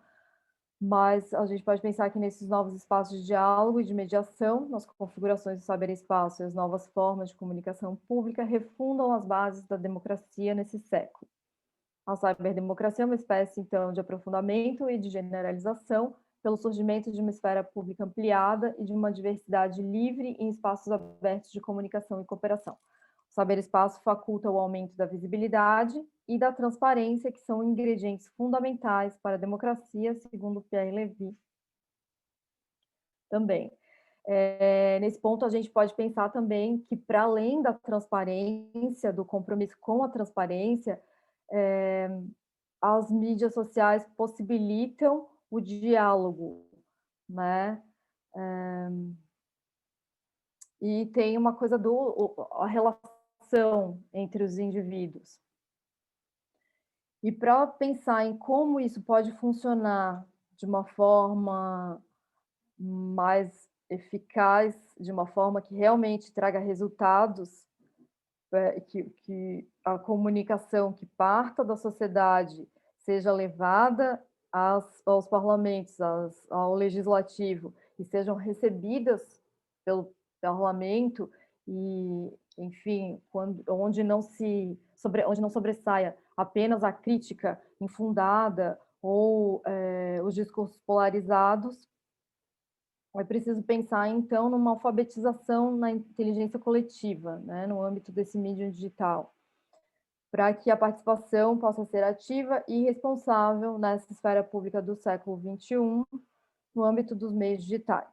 mas a gente pode pensar que nesses novos espaços de diálogo e de mediação, nas configurações do saber-espaço e as novas formas de comunicação pública refundam as bases da democracia nesse século. A ciberdemocracia é uma espécie, então, de aprofundamento e de generalização pelo surgimento de uma esfera pública ampliada e de uma diversidade livre em espaços abertos de comunicação e cooperação. O saber-espaço faculta o aumento da visibilidade e da transparência, que são ingredientes fundamentais para a democracia, segundo Pierre Levy. Também. Nesse ponto, a gente pode pensar também que, para além da transparência, do compromisso com a transparência, as mídias sociais possibilitam o diálogo, né? E tem uma coisa a relação entre os indivíduos, E para pensar em como isso pode funcionar de uma forma mais eficaz, de uma forma que realmente traga resultados, que a comunicação que parta da sociedade seja levada aos parlamentos, ao legislativo, e sejam recebidas pelo parlamento, e, enfim, onde não sobressaia apenas a crítica infundada ou os discursos polarizados. É preciso pensar, então, numa alfabetização na inteligência coletiva, né, no âmbito desse mídia digital, para que a participação possa ser ativa e responsável nessa esfera pública do século XXI, no âmbito dos meios digitais.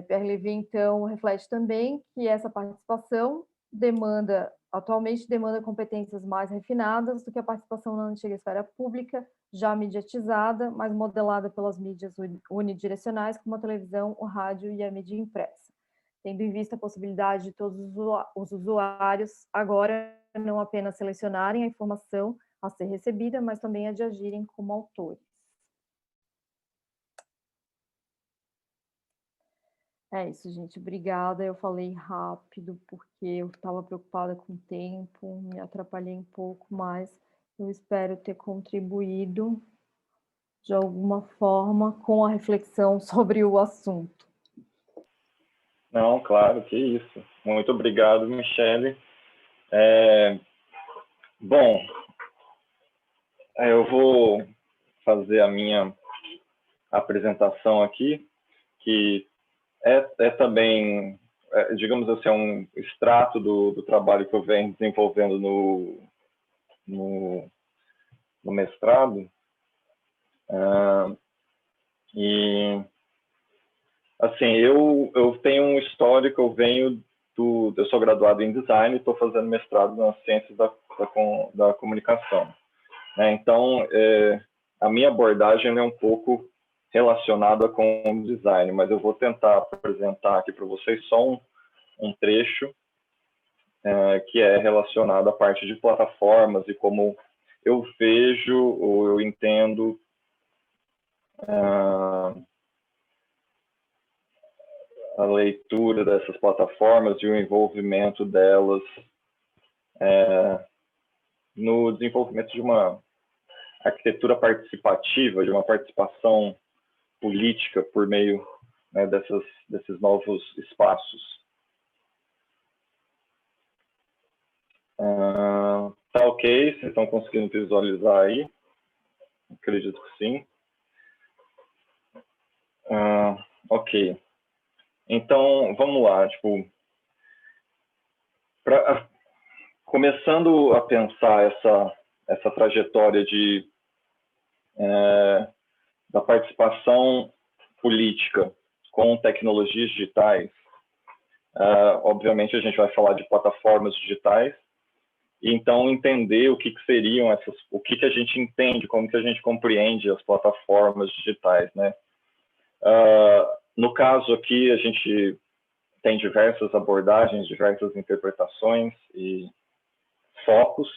Pierre Levy, então, reflete também que essa participação atualmente demanda competências mais refinadas do que a participação na antiga esfera pública, já mediatizada, mas modelada pelas mídias unidirecionais, como a televisão, o rádio e a mídia impressa, tendo em vista a possibilidade de todos os usuários agora não apenas selecionarem a informação a ser recebida, mas também a de agirem como autores. É isso, gente. Obrigada. Eu falei rápido porque eu estava preocupada com o tempo, me atrapalhei um pouco, mas eu espero ter contribuído de alguma forma com a reflexão sobre o assunto. Não, claro, que isso. Muito obrigado, Michele. Bom, eu vou fazer a minha apresentação aqui, que é também, digamos assim, um extrato do trabalho que eu venho desenvolvendo no mestrado. E, assim, eu tenho um histórico, eu sou graduado em design e estou fazendo mestrado nas ciências da comunicação. Né? Então, a minha abordagem é um pouco relacionada com o design, mas eu vou tentar apresentar aqui para vocês só um trecho que é relacionado à parte de plataformas e como eu vejo ou eu entendo a leitura dessas plataformas e o envolvimento delas no desenvolvimento de uma arquitetura participativa, de uma participação política por meio, né, desses novos espaços. Tá ok? Vocês estão conseguindo visualizar aí? Acredito que sim. Ok. Então, vamos lá. Começando a pensar essa trajetória da participação política com tecnologias digitais, obviamente a gente vai falar de plataformas digitais, e então entender o que seriam o que a gente entende, como que a gente compreende as plataformas digitais, né? No caso aqui, a gente tem diversas abordagens, diversas interpretações e focos.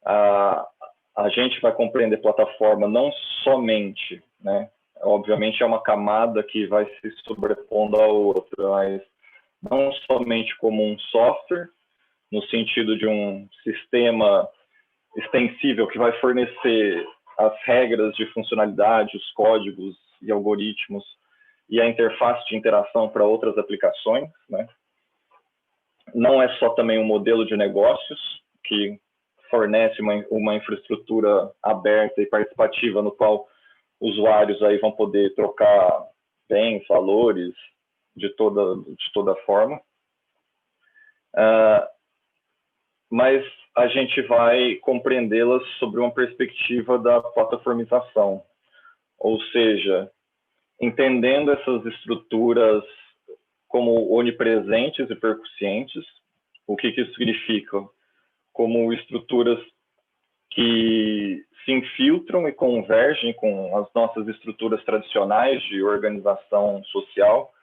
A gente vai compreender plataforma não somente, né? Obviamente é uma camada que vai se sobrepondo à outra, mas não somente como um software, no sentido de um sistema extensível que vai fornecer as regras de funcionalidade, os códigos e algoritmos e a interface de interação para outras aplicações, né? Não é só também um modelo de negócios que fornece uma infraestrutura aberta e participativa no qual usuários aí vão poder trocar bens, valores de toda forma. Mas a gente vai compreendê-las sobre uma perspectiva da plataformização, ou seja, entendendo essas estruturas como onipresentes e percussientes. O que isso significa? Como estruturas que se infiltram e convergem com as nossas estruturas tradicionais de organização social,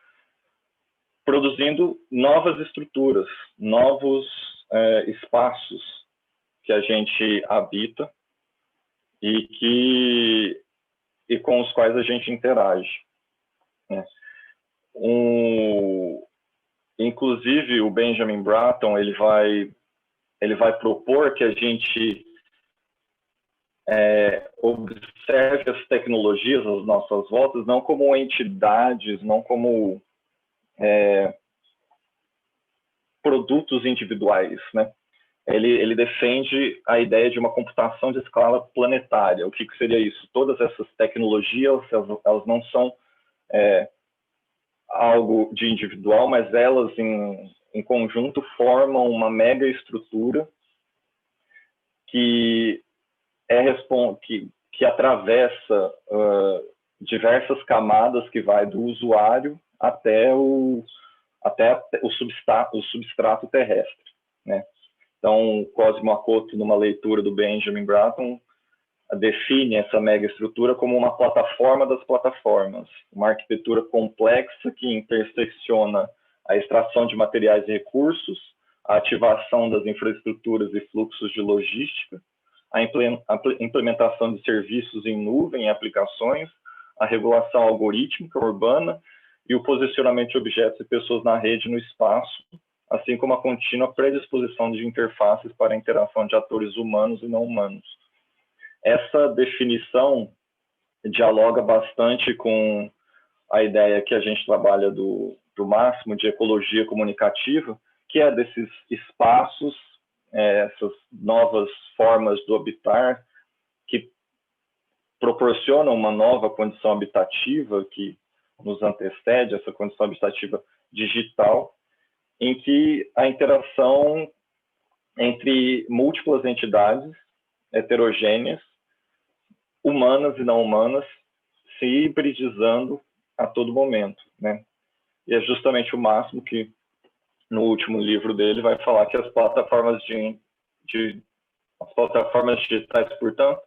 produzindo novas estruturas, novos espaços que a gente habita e com os quais a gente interage, né? Inclusive, o Benjamin Bratton ele vai propor que a gente observe as tecnologias às nossas voltas não como entidades, não como produtos individuais, né? Ele defende a ideia de uma computação de escala planetária. O que seria isso? Todas essas tecnologias, elas não são algo de individual, mas elas em conjunto formam uma mega estrutura que atravessa diversas camadas, que vai do usuário até o substrato terrestre, né? Então, Cosimo Akoto, numa leitura do Benjamin Bratton, define essa mega estrutura como uma plataforma das plataformas, uma arquitetura complexa que intersecciona a extração de materiais e recursos, a ativação das infraestruturas e fluxos de logística, a implementação de serviços em nuvem e aplicações, a regulação algorítmica urbana e o posicionamento de objetos e pessoas na rede e no espaço, assim como a contínua predisposição de interfaces para a interação de atores humanos e não humanos. Essa definição dialoga bastante com a ideia que a gente trabalha do Máximo de ecologia comunicativa, que é desses espaços, essas novas formas do habitar, que proporcionam uma nova condição habitativa que nos antecede, essa condição habitativa digital, em que a interação entre múltiplas entidades heterogêneas, humanas e não humanas, se hibridizando a todo momento, né? E é justamente o Máximo que, no último livro dele, vai falar que as plataformas digitais, portanto,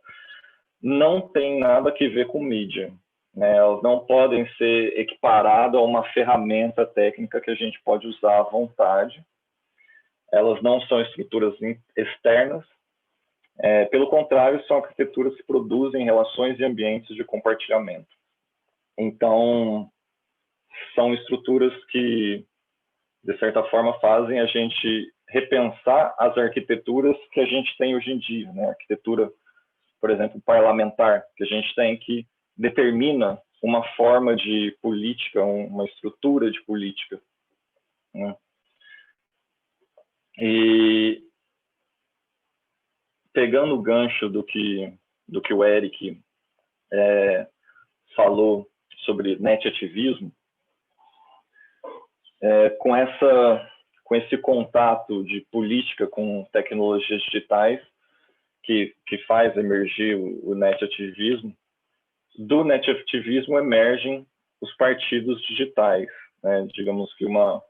não têm nada a ver com mídia, né? Elas não podem ser equiparadas a uma ferramenta técnica que a gente pode usar à vontade. Elas não são estruturas externas. Pelo contrário, são arquiteturas que produzem relações e ambientes de compartilhamento. Então, são estruturas que, de certa forma, fazem a gente repensar as arquiteturas que a gente tem hoje em dia, né? A arquitetura, por exemplo, parlamentar, que a gente tem, que determina uma forma de política, uma estrutura de política, né? E pegando o gancho do que o Eric falou sobre netativismo, com esse contato de política com tecnologias digitais que faz emergir o netativismo, do netativismo emergem os partidos digitais, né? Digamos que uma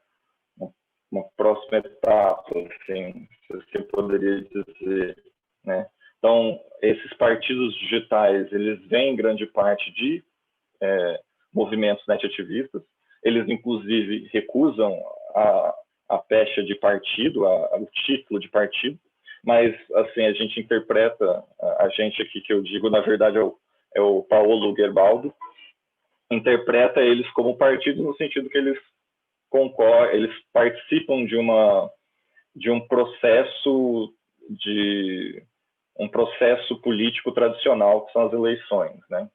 próxima etapa, assim, você poderia dizer, né? Então, esses partidos digitais, eles vêm em grande parte de movimentos netativistas. Eles, inclusive, recusam a pecha de partido, o título de partido, mas, assim, a gente interpreta, a gente aqui que eu digo, na verdade, é o Paulo Gerbaldo, interpreta eles como partido no sentido que eles participam de um processo político tradicional, que são as eleições, né?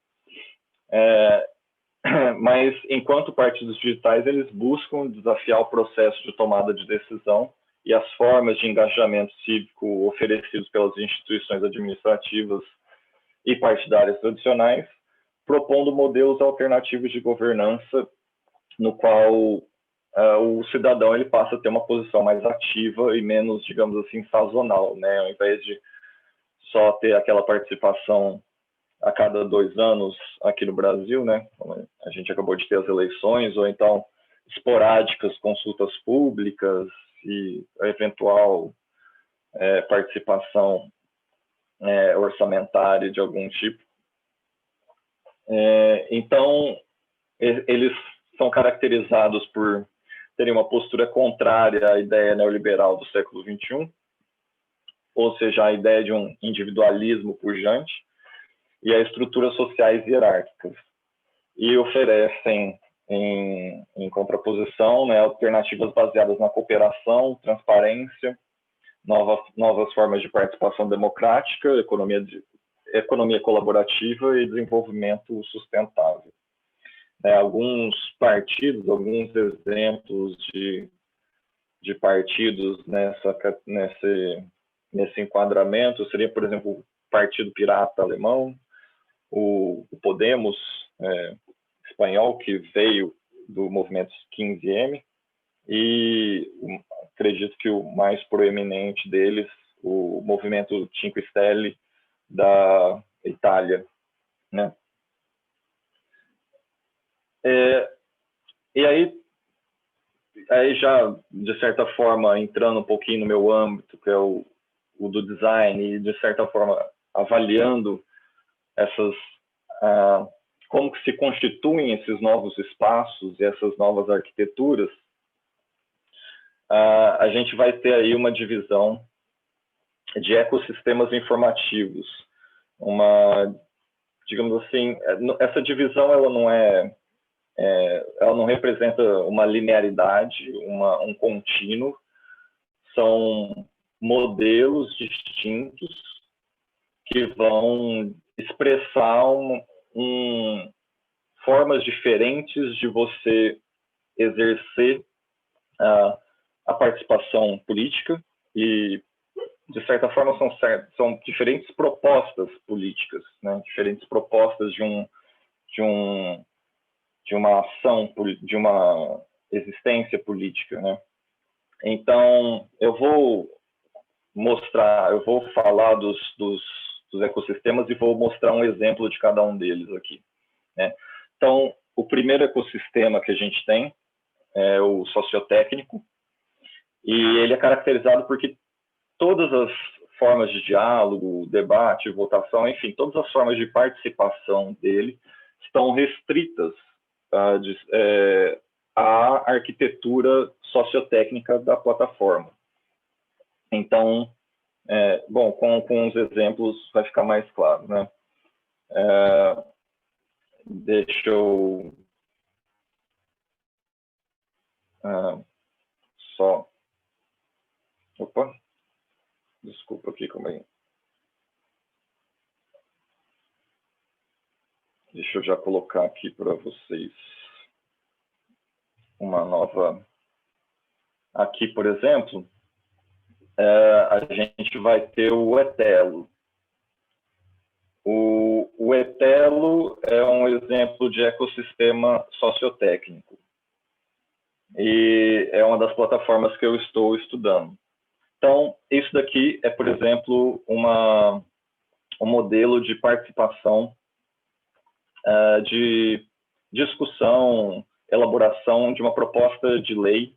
Mas, enquanto partidos digitais, eles buscam desafiar o processo de tomada de decisão e as formas de engajamento cívico oferecidos pelas instituições administrativas e partidárias tradicionais, propondo modelos alternativos de governança no qual o cidadão ele passa a ter uma posição mais ativa e menos, digamos assim, sazonal, né? Ao invés de só ter aquela participação a cada 2 anos aqui no Brasil, né? A gente acabou de ter as eleições, ou então esporádicas consultas públicas e a eventual participação orçamentária de algum tipo. Então, eles são caracterizados por terem uma postura contrária à ideia neoliberal do século XXI, ou seja, a ideia de um individualismo pujante, e a estruturas sociais hierárquicas, e oferecem, em contraposição, né, alternativas baseadas na cooperação, transparência, novas formas de participação democrática, economia colaborativa e desenvolvimento sustentável. Alguns partidos, alguns exemplos de partidos nesse enquadramento seria, por exemplo, o Partido Pirata Alemão, o Podemos espanhol, que veio do movimento 15M, e acredito que o mais proeminente deles, o movimento Cinque Stelle da Itália, né? E aí já, de certa forma, entrando um pouquinho no meu âmbito, que é o do design, e de certa forma avaliando como que se constituem esses novos espaços e essas novas arquiteturas, a gente vai ter aí uma divisão de ecossistemas informativos. Digamos assim, essa divisão ela não representa uma linearidade, um contínuo, são modelos distintos que vão expressar formas diferentes de você exercer a participação política, e, de certa forma, são diferentes propostas políticas, né? Diferentes propostas de uma ação, de uma existência política, né? Então, eu vou falar dos ecossistemas e vou mostrar um exemplo de cada um deles aqui, né? Então, o primeiro ecossistema que a gente tem é o sociotécnico, e ele é caracterizado porque todas as formas de diálogo, debate, votação, enfim, todas as formas de participação dele estão restritas à arquitetura sociotécnica da plataforma. Então, bom, com os exemplos vai ficar mais claro, né? Deixa eu só... Opa, desculpa aqui, como é. Deixa eu já colocar aqui para vocês uma nova... Aqui, por exemplo, a gente vai ter o Etelo. O Etelo é um exemplo de ecossistema sociotécnico, e é uma das plataformas que eu estou estudando. Então, isso daqui é, por exemplo, um modelo de participação, de discussão, elaboração de uma proposta de lei,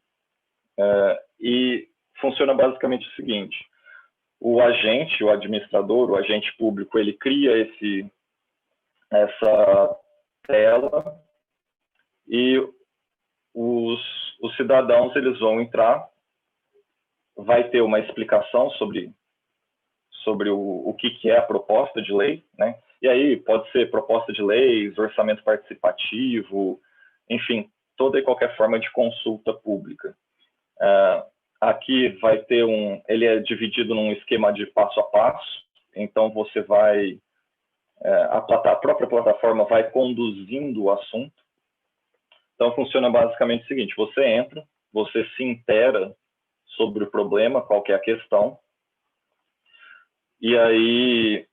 e funciona basicamente o seguinte: o administrador, o agente público, ele cria essa tela, e os cidadãos, eles vão entrar, vai ter uma explicação sobre o que é a proposta de lei, né? E aí pode ser proposta de leis, orçamento participativo, enfim, toda e qualquer forma de consulta pública. Aqui vai ter ele é dividido num esquema de passo a passo, então você vai, a própria plataforma vai conduzindo o assunto. Então funciona basicamente o seguinte: você entra, você se intera sobre o problema, qual que é a questão, e aí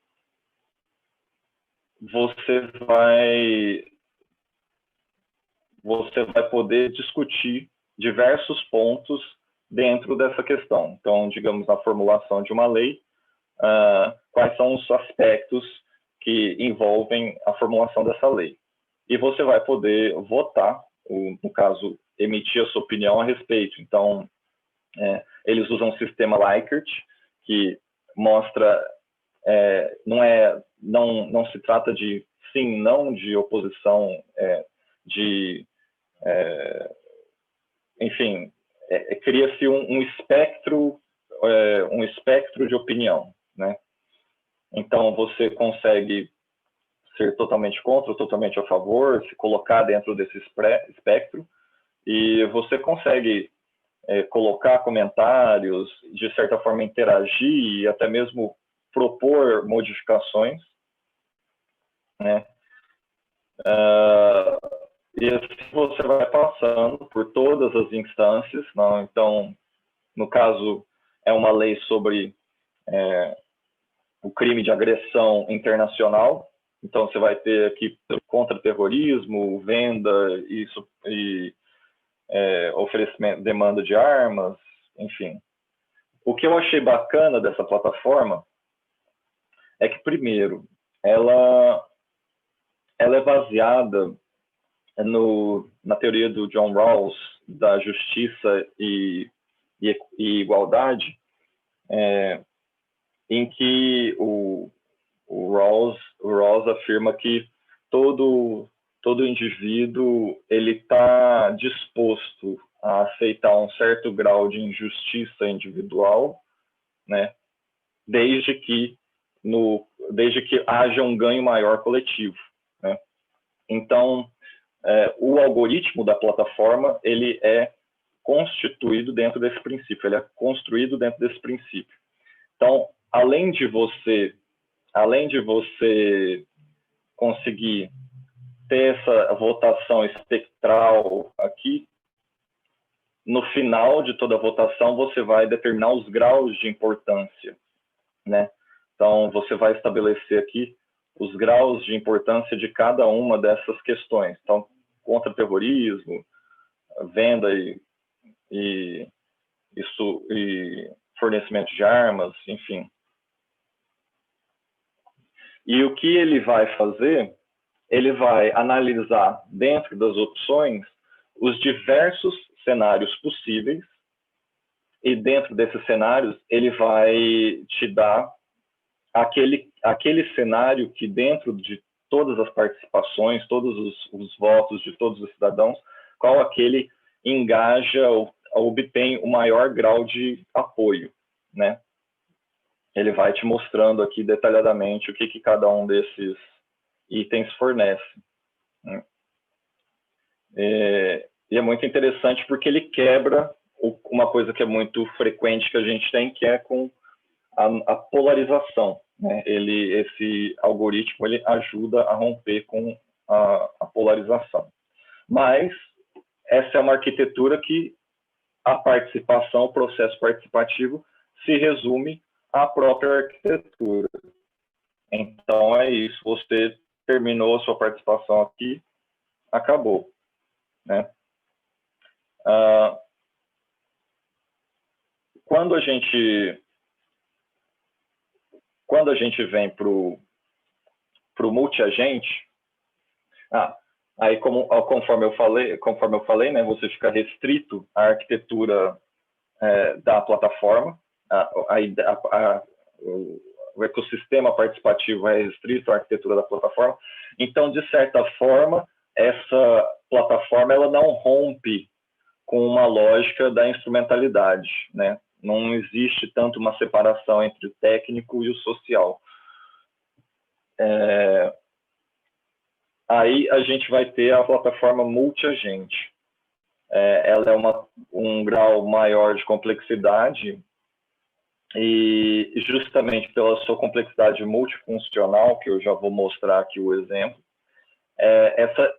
você vai poder discutir diversos pontos dentro dessa questão. Então, digamos, na formulação de uma lei, quais são os aspectos que envolvem a formulação dessa lei. E você vai poder votar, no caso, emitir a sua opinião a respeito. Então, eles usam um sistema Likert, que mostra, não se trata de sim, não, de oposição, enfim, cria-se um espectro de opinião, né? Então, você consegue ser totalmente contra ou totalmente a favor, se colocar dentro desse espectro, e você consegue colocar comentários, de certa forma interagir e até mesmo propor modificações, né? E assim você vai passando por todas as instâncias, não? Então, no caso, é uma lei sobre o crime de agressão internacional. Então, você vai ter aqui contra-terrorismo, venda e oferecimento, demanda de armas, enfim. O que eu achei bacana dessa plataforma é que, primeiro, ela é baseada na teoria do John Rawls, da justiça e igualdade, em que o Rawls afirma que todo indivíduo ele está disposto a aceitar um certo grau de injustiça individual, né, desde que haja um ganho maior coletivo, né? Então, o algoritmo da plataforma ele é constituído dentro desse princípio, ele é construído dentro desse princípio. Então, além de você conseguir ter essa votação espectral aqui, no final de toda a votação você vai determinar os graus de importância, né? Então, você vai estabelecer aqui os graus de importância de cada uma dessas questões. Então, contra-terrorismo, venda e fornecimento de armas, enfim. E o que ele vai fazer? Ele vai analisar dentro das opções os diversos cenários possíveis e dentro desses cenários ele vai te dar aquele cenário que dentro de todas as participações, todos os votos de todos os cidadãos, qual aquele engaja ou obtém o maior grau de apoio, né? Ele vai te mostrando aqui detalhadamente o que cada um desses itens fornece, né? E é muito interessante porque ele quebra uma coisa que é muito frequente que a gente tem, que é com a polarização, né? Esse algoritmo ele ajuda a romper com a polarização. Mas essa é uma arquitetura que a participação, o processo participativo, se resume à própria arquitetura. Então é isso, você terminou a sua participação aqui, acabou, né? Quando a gente vem para o multiagente, aí conforme eu falei, né, você fica restrito à arquitetura da plataforma, o ecossistema participativo é restrito à arquitetura da plataforma. Então, de certa forma, essa plataforma ela não rompe com uma lógica da instrumentalidade, né? Não existe tanto uma separação entre o técnico e o social. Aí a gente vai ter a plataforma multiagente. Ela é um grau maior de complexidade e justamente pela sua complexidade multifuncional, que eu já vou mostrar aqui o exemplo, essa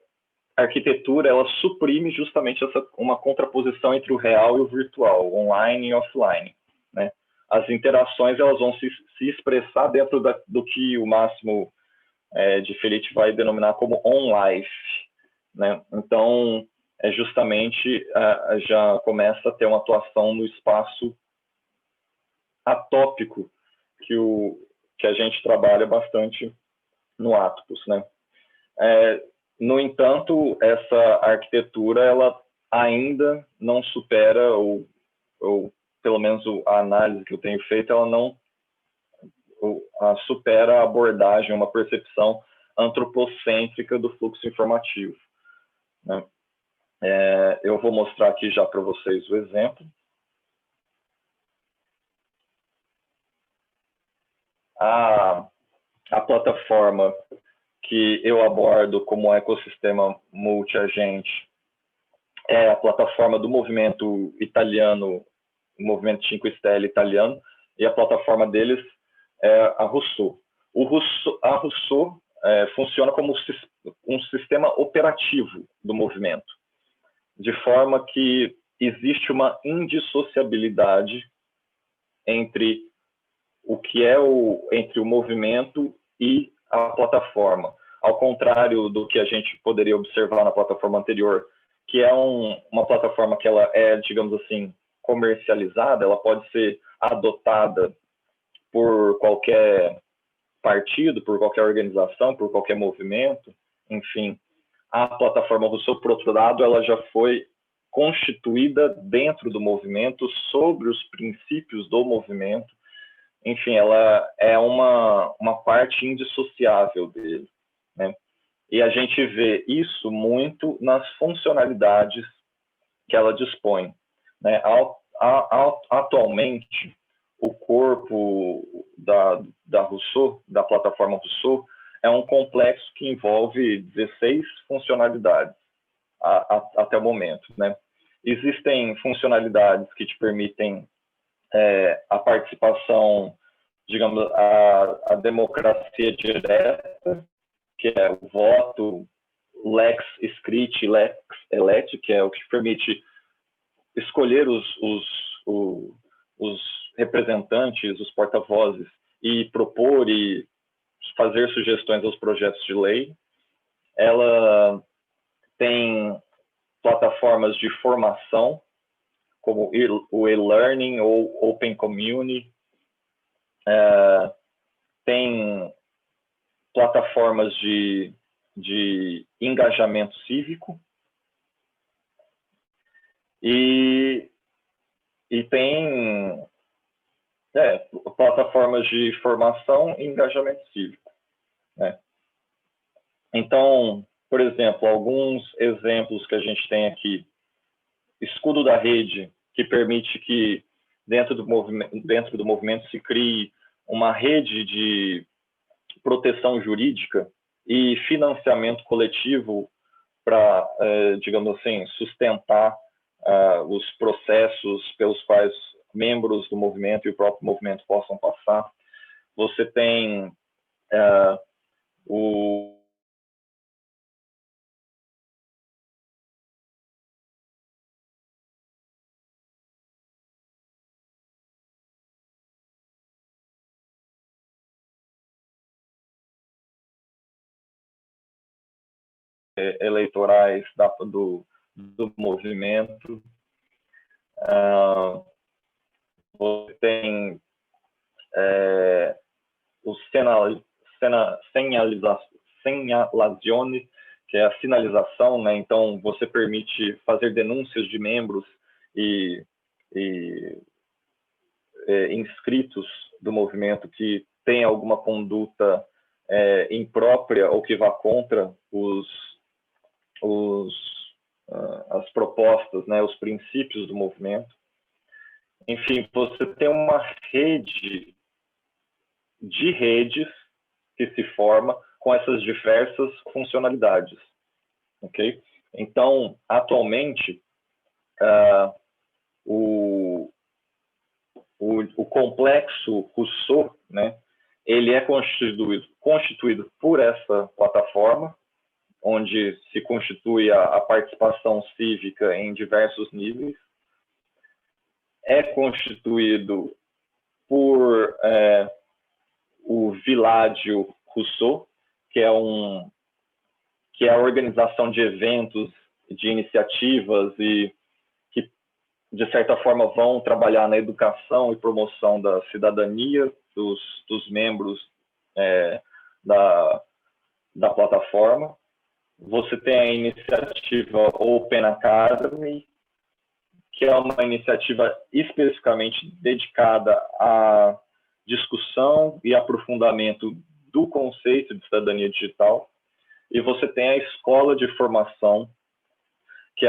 arquitetura ela suprime justamente uma contraposição entre o real e o virtual, online e offline, né? As interações elas vão se expressar dentro do que o Máximo de Felice vai denominar como on-life, né? Então, justamente já começa a ter uma atuação no espaço atópico que a gente trabalha bastante no Atopus, né? No entanto, essa arquitetura ela ainda não supera, ou pelo menos a análise que eu tenho feito, ela não supera a abordagem, uma percepção antropocêntrica do fluxo informativo, né? Eu vou mostrar aqui já para vocês o exemplo. A plataforma que eu abordo como ecossistema multiagente é a plataforma do movimento italiano, o movimento Cinque Stelle italiano, e a plataforma deles é a Rousseau. A Rousseau funciona como um sistema operativo do movimento, de forma que existe uma indissociabilidade entre o que é entre o movimento e a plataforma, ao contrário do que a gente poderia observar na plataforma anterior, que é uma plataforma que ela é, digamos assim, comercializada, ela pode ser adotada por qualquer partido, por qualquer organização, por qualquer movimento, enfim. A plataforma Rousseau, por outro lado, ela já foi constituída dentro do movimento, sobre os princípios do movimento, enfim, ela é uma parte indissociável dele, né? E a gente vê isso muito nas funcionalidades que ela dispõe, né? Atualmente, o corpo da Rousseau, da plataforma Rousseau, é um complexo que envolve 16 funcionalidades até o momento, né? Existem funcionalidades que te permitem a participação, digamos, a democracia direta, que é o voto, lex script, lex elect, que é o que permite escolher os representantes, os porta-vozes, e propor e fazer sugestões aos projetos de lei. Ela tem plataformas de formação, como o e-learning ou Open Community. Tem plataformas de engajamento cívico e tem plataformas de formação e engajamento cívico, né? Então, por exemplo, alguns exemplos que a gente tem aqui: escudo da rede, que permite que dentro do movimento se crie uma rede de proteção jurídica e financiamento coletivo para, digamos assim, sustentar os processos pelos quais membros do movimento e o próprio movimento possam passar. Você tem o eleitorais do movimento. Você tem o segnalazione, que é a sinalização, né? Então, você permite fazer denúncias de membros e inscritos do movimento que tem alguma conduta imprópria ou que vá contra as propostas, né, os princípios do movimento. Enfim, você tem uma rede de redes que se forma com essas diversas funcionalidades, ok? Então, atualmente, o complexo Rousseau, né, ele é constituído por essa plataforma, onde se constitui a participação cívica em diversos níveis. É constituído por o Villaggio Rousseau, que é a organização de eventos, de iniciativas e que, de certa forma, vão trabalhar na educação e promoção da cidadania dos membros da plataforma. Você tem a iniciativa Open Academy, que é uma iniciativa especificamente dedicada à discussão e aprofundamento do conceito de cidadania digital. E você tem a Escola de Formação, que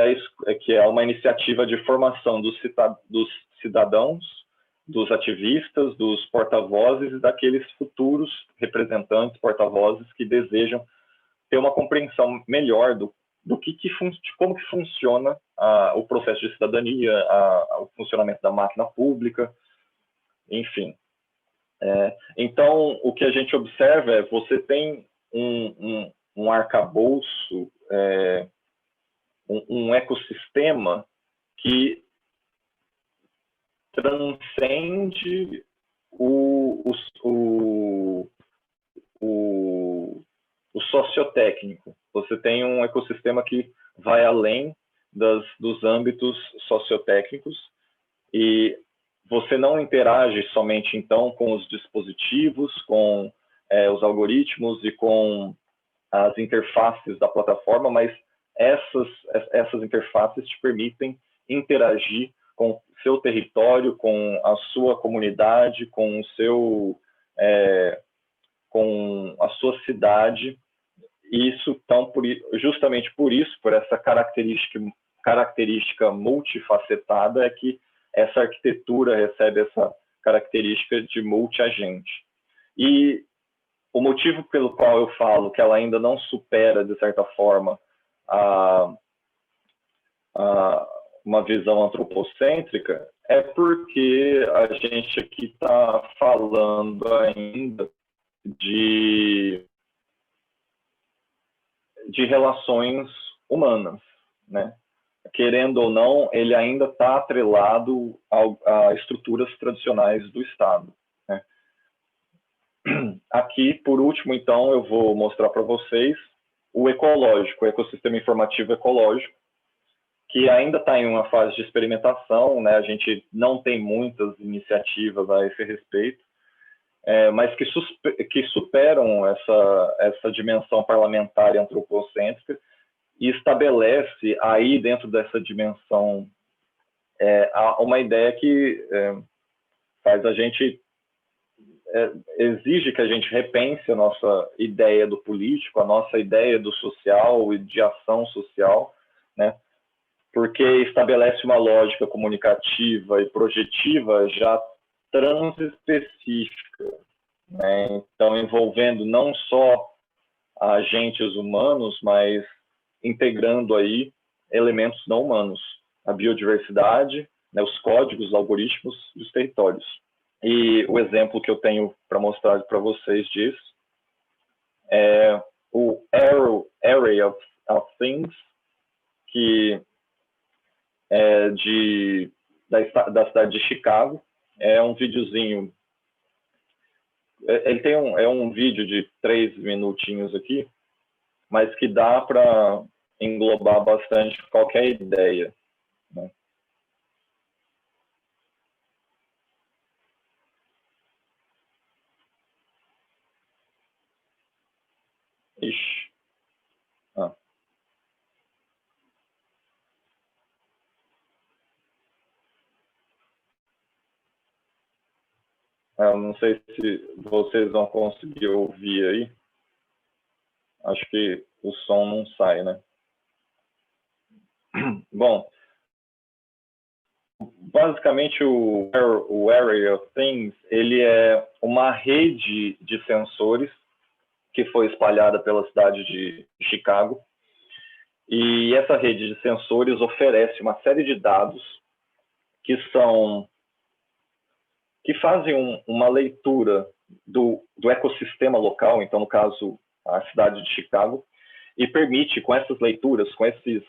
é uma iniciativa de formação dos cidadãos, dos ativistas, dos porta-vozes e daqueles futuros representantes, porta-vozes que desejam ter uma compreensão melhor de como que funciona o processo de cidadania, o funcionamento da máquina pública, enfim. Então, o que a gente observa é você tem um arcabouço, um ecossistema que transcende o sociotécnico. Você tem um ecossistema que vai além dos âmbitos sociotécnicos e você não interage somente, então, com os dispositivos, com os algoritmos e com as interfaces da plataforma, mas essas interfaces te permitem interagir com o seu território, com a sua comunidade, com com a sua cidade. Isso, então, justamente por isso, por essa característica multifacetada, é que essa arquitetura recebe essa característica de multi-agente. E o motivo pelo qual eu falo que ela ainda não supera, de certa forma, uma visão antropocêntrica é porque a gente aqui está falando ainda de relações humanas, né? Querendo ou não, ele ainda está atrelado a estruturas tradicionais do Estado, né? Aqui, por último, então, eu vou mostrar para vocês o ecológico, o ecossistema informativo ecológico, que ainda está em uma fase de experimentação, né? A gente não tem muitas iniciativas a esse respeito, mas que superam essa dimensão parlamentar e antropocêntrica e estabelece aí dentro dessa dimensão uma ideia que faz a gente exige que a gente repense a nossa ideia do político, a nossa ideia do social e de ação social, né? Porque estabelece uma lógica comunicativa e projetiva já transespecífica, né? Então, envolvendo não só agentes humanos, mas integrando aí elementos não humanos, a biodiversidade, né, os códigos, os algoritmos dos territórios. E o exemplo que eu tenho para mostrar para vocês disso é o Array of Things, que é da cidade de Chicago. É um videozinho. Ele tem um vídeo de 3 minutinhos aqui, mas que dá para englobar bastante qualquer ideia, né? Ixi. Eu não sei se vocês vão conseguir ouvir aí. Acho que o som não sai, né? Bom, basicamente o Array of Things, ele é uma rede de sensores que foi espalhada pela cidade de Chicago. E essa rede de sensores oferece uma série de dados que fazem uma leitura do ecossistema local, então, no caso, a cidade de Chicago, e permite, com essas leituras, com esses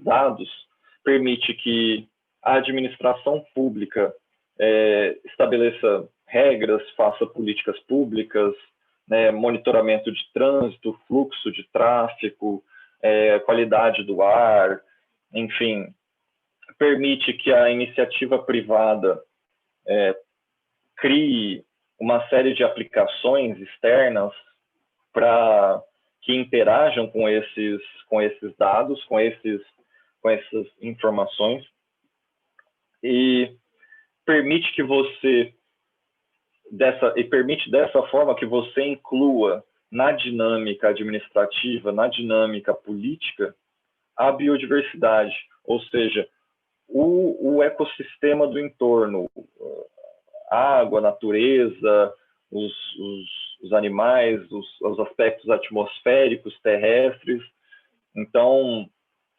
dados, permite que a administração pública estabeleça regras, faça políticas públicas, né, monitoramento de trânsito, fluxo de tráfego, qualidade do ar, enfim, permite que a iniciativa privada crie uma série de aplicações externas para que interajam com esses dados, com essas informações, e permite dessa forma que você inclua na dinâmica administrativa, na dinâmica política, a biodiversidade, ou seja, o ecossistema do entorno, água, natureza, os animais, os aspectos atmosféricos, terrestres. Então,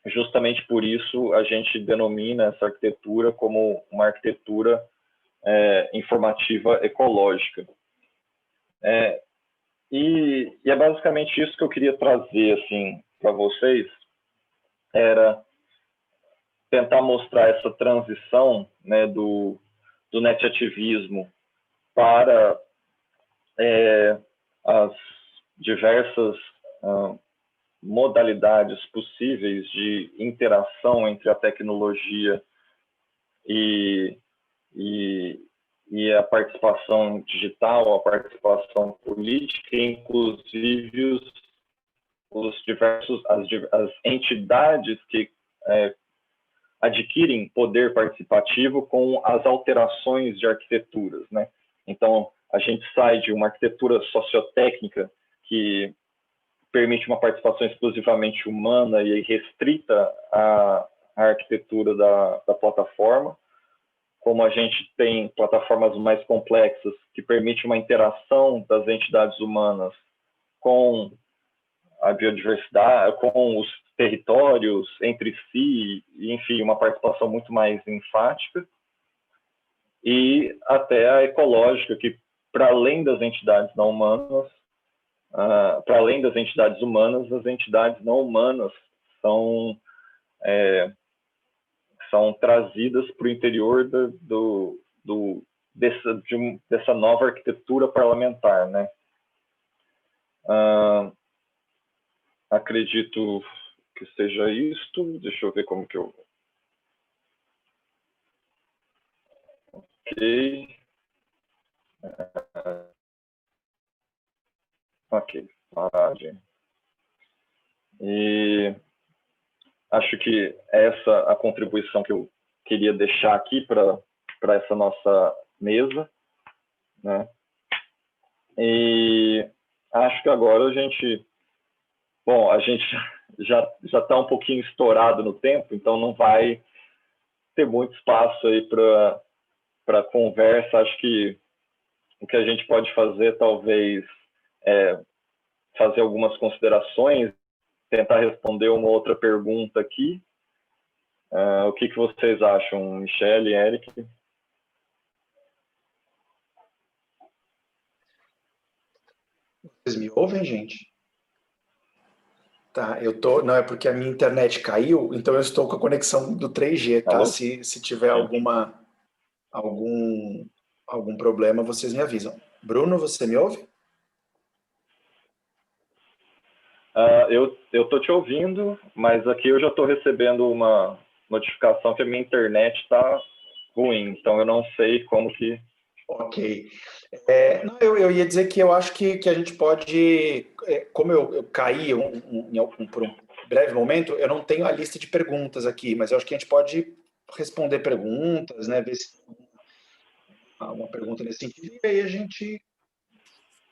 justamente por isso, a gente denomina essa arquitetura como uma arquitetura informativa ecológica. E é basicamente isso que eu queria trazer assim, para vocês, era tentar mostrar essa transição, né, do netativismo para as diversas modalidades possíveis de interação entre a tecnologia e a participação digital, a participação política, inclusive as entidades que adquirem poder participativo com as alterações de arquiteturas, né? Então, a gente sai de uma arquitetura sociotécnica que permite uma participação exclusivamente humana e restrita à arquitetura da plataforma, como a gente tem plataformas mais complexas que permitem uma interação das entidades humanas com a biodiversidade, com os territórios entre si, enfim, uma participação muito mais enfática, e até a ecológica, que para além das entidades não humanas, para além das entidades humanas, as entidades não humanas são trazidas para o interior dessa nova arquitetura parlamentar, né? Acredito que seja isto. Deixa eu ver como que eu... Ok. Ok, paragem. E acho que essa a contribuição que eu queria deixar aqui para essa nossa mesa, né? E acho que agora a gente já está um pouquinho estourado no tempo, então não vai ter muito espaço aí para conversa. Acho que o que a gente pode fazer talvez é fazer algumas considerações, tentar responder uma outra pergunta aqui. O que vocês acham, Michele e Eric? Vocês me ouvem, gente? Tá, não é porque a minha internet caiu, então eu estou com a conexão do 3G, tá? Alô? Se tiver algum problema, vocês me avisam. Bruno, você me ouve? Eu estou te ouvindo, mas aqui eu já estou recebendo uma notificação que a minha internet está ruim, então eu não sei como que... Ok. Não, eu ia dizer que eu acho que a gente pode, como eu caí por um breve momento, eu não tenho a lista de perguntas aqui, mas eu acho que a gente pode responder perguntas, né, ver se tem uma pergunta nesse sentido, e aí a gente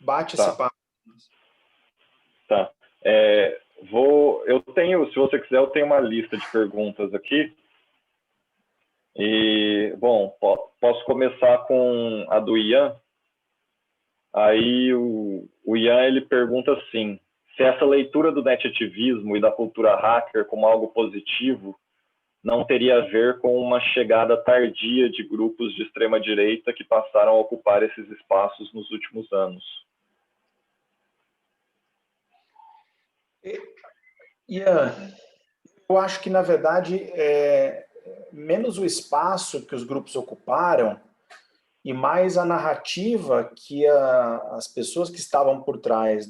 bate esse papo. Tá. Se você quiser, eu tenho uma lista de perguntas aqui. E, bom, posso começar com a do Ian. Aí o Ian, ele pergunta assim: se essa leitura do netativismo e da cultura hacker como algo positivo não teria a ver com uma chegada tardia de grupos de extrema-direita que passaram a ocupar esses espaços nos últimos anos. Ian, eu acho que, na verdade, menos o espaço que os grupos ocuparam e mais a narrativa que as pessoas que estavam por trás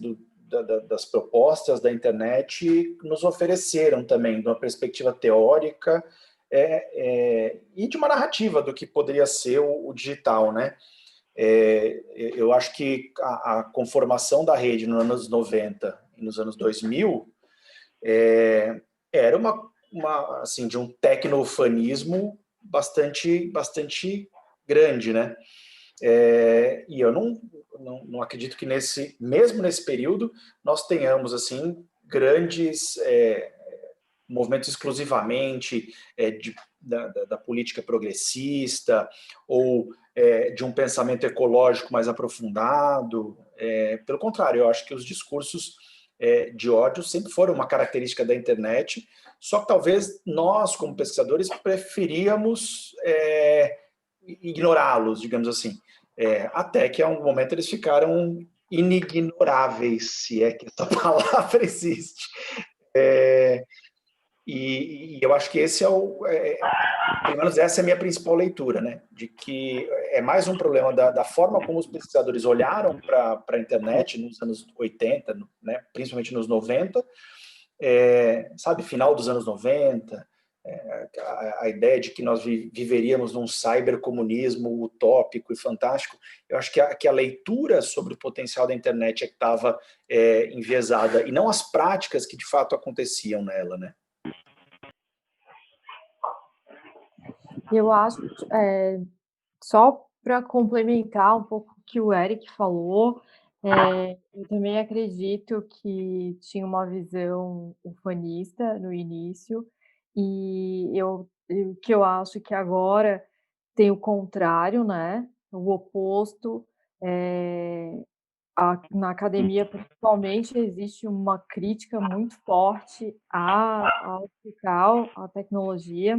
das propostas da internet nos ofereceram também, de uma perspectiva teórica e de uma narrativa do que poderia ser o digital, né? Eu acho que a conformação da rede nos anos 90 e nos anos 2000 era assim, de um tecnofanismo bastante grande, né? E eu não acredito que mesmo nesse período nós tenhamos assim grandes movimentos exclusivamente de da política progressista ou de um pensamento ecológico mais aprofundado. Pelo contrário, eu acho que os discursos de ódio sempre foram uma característica da internet, só que talvez nós, como pesquisadores, preferíamos ignorá-los, digamos assim, até que a um momento eles ficaram inignoráveis, se é que essa palavra existe. E eu acho que esse pelo menos essa é a minha principal leitura, né? De que é mais um problema da forma como os pesquisadores olharam para a internet nos anos 80, né? Principalmente nos 90, sabe, final dos anos 90, a ideia de que nós viveríamos num cybercomunismo utópico e fantástico. Eu acho que a leitura sobre o potencial da internet é que estava enviesada, e não as práticas que de fato aconteciam nela, né? Eu acho, só para complementar um pouco o que o Eric falou, eu também acredito que tinha uma visão ufanista no início, e o que eu acho que agora tem o contrário, né, o oposto. Na academia, principalmente, existe uma crítica muito forte ao hospital, à tecnologia.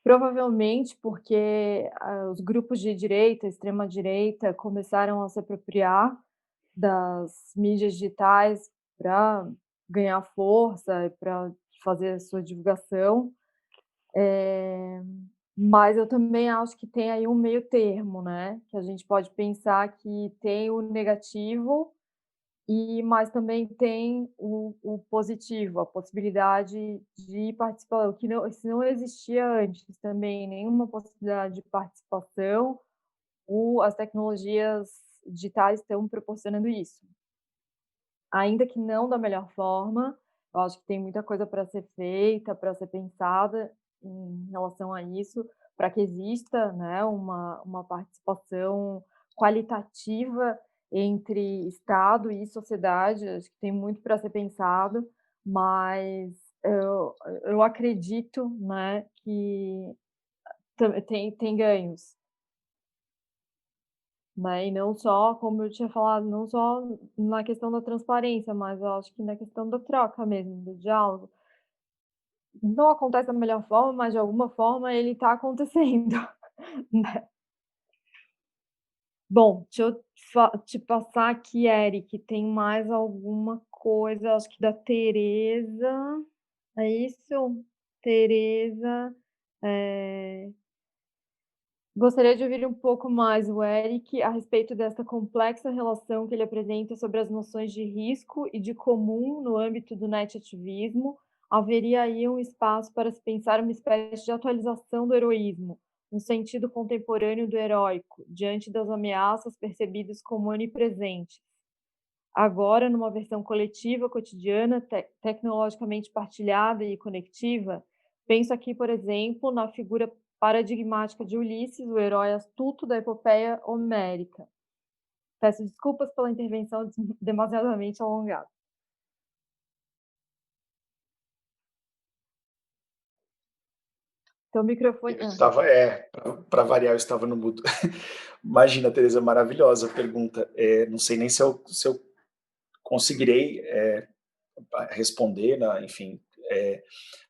Provavelmente porque, os grupos de direita, extrema-direita, começaram a se apropriar das mídias digitais para ganhar força e pra fazer a sua divulgação. Mas eu também acho que tem aí um meio termo, né, que a gente pode pensar que tem o negativo, mas também tem o positivo, a possibilidade de participar, o que não, se não existia antes também nenhuma possibilidade de participação, as tecnologias digitais estão proporcionando isso. Ainda que não da melhor forma, eu acho que tem muita coisa para ser feita, para ser pensada em relação a isso, para que exista, né, uma participação qualitativa entre Estado e sociedade. Acho que tem muito para ser pensado, mas eu acredito, né, que tem ganhos. Né, e não só, como eu tinha falado, não só na questão da transparência, mas eu acho que na questão da troca mesmo, do diálogo. Não acontece da melhor forma, mas de alguma forma ele está acontecendo, né. Bom, deixa eu te passar aqui, Eric, tem mais alguma coisa, acho que da Tereza, é isso? Tereza, eh gostaria de ouvir um pouco mais o Eric a respeito dessa complexa relação que ele apresenta sobre as noções de risco e de comum no âmbito do net-ativismo. Haveria aí um espaço para se pensar uma espécie de atualização do heroísmo, um sentido contemporâneo do heróico, diante das ameaças percebidas como onipresentes. Agora, numa versão coletiva, cotidiana, tecnologicamente partilhada e conectiva, penso aqui, por exemplo, na figura paradigmática de Ulisses, o herói astuto da epopeia homérica. Peço desculpas pela intervenção demasiadamente alongada. Então, o microfone. Para variar, eu estava no mudo. Imagina, Tereza, maravilhosa pergunta. Não sei nem se eu conseguirei responder, né? Enfim.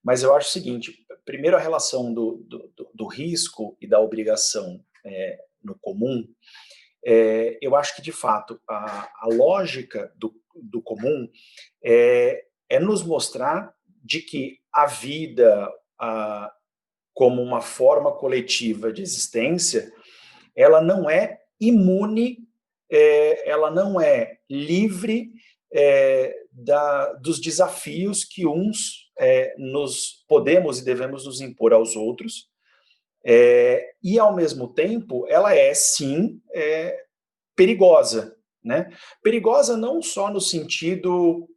Mas eu acho o seguinte: primeiro, a relação do risco e da obrigação no comum. Eu acho que, de fato, a lógica do comum é nos mostrar de que a vida, como uma forma coletiva de existência, ela não é imune, ela não é livre dos desafios que uns nos podemos e devemos nos impor aos outros, e, ao mesmo tempo, ela é, sim, perigosa, né? Perigosa não só no sentido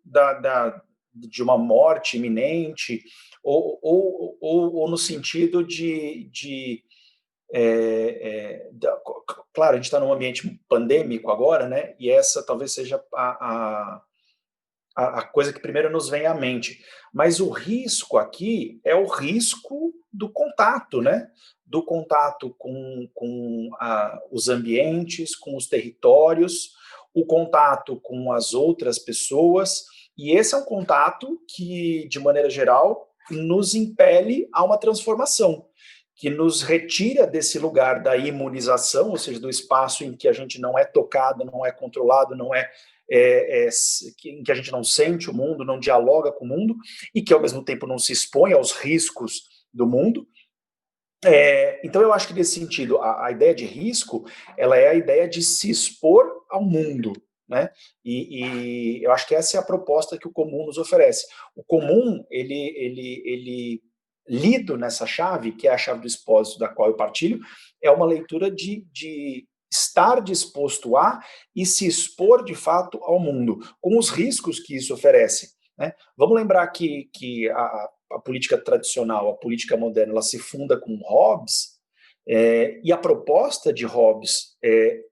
de uma morte iminente, ou no sentido claro, a gente está num ambiente pandêmico agora, né? E essa talvez seja a coisa que primeiro nos vem à mente. Mas o risco aqui é o risco do contato, né? Do contato com os ambientes, com os territórios, o contato com as outras pessoas, e esse é um contato que, de maneira geral, nos impele a uma transformação, que nos retira desse lugar da imunização, ou seja, do espaço em que a gente não é tocado, não é controlado, não em que a gente não sente o mundo, não dialoga com o mundo, e que, ao mesmo tempo, não se expõe aos riscos do mundo. Então, eu acho que, nesse sentido, a ideia de risco, ela é a ideia de se expor ao mundo, né? E eu acho que essa é a proposta que o comum nos oferece. O comum, ele lido nessa chave, que é a chave do expósito da qual eu partilho, é uma leitura de estar disposto a e se expor, de fato, ao mundo, com os riscos que isso oferece, né? Vamos lembrar que a política tradicional, a política moderna, ela se funda com Hobbes, e a proposta de Hobbes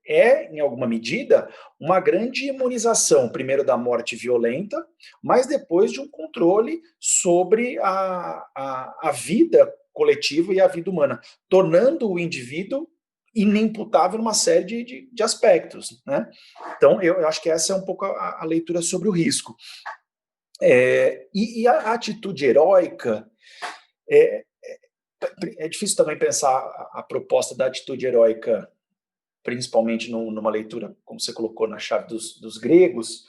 em alguma medida, uma grande imunização, primeiro da morte violenta, mas depois de um controle sobre a vida coletiva e a vida humana, tornando o indivíduo inimputável numa série de aspectos, né? Então, eu acho que essa é um pouco a leitura sobre o risco. E a atitude heróica, é difícil também pensar a proposta da atitude heróica, principalmente numa leitura, como você colocou, na chave dos gregos,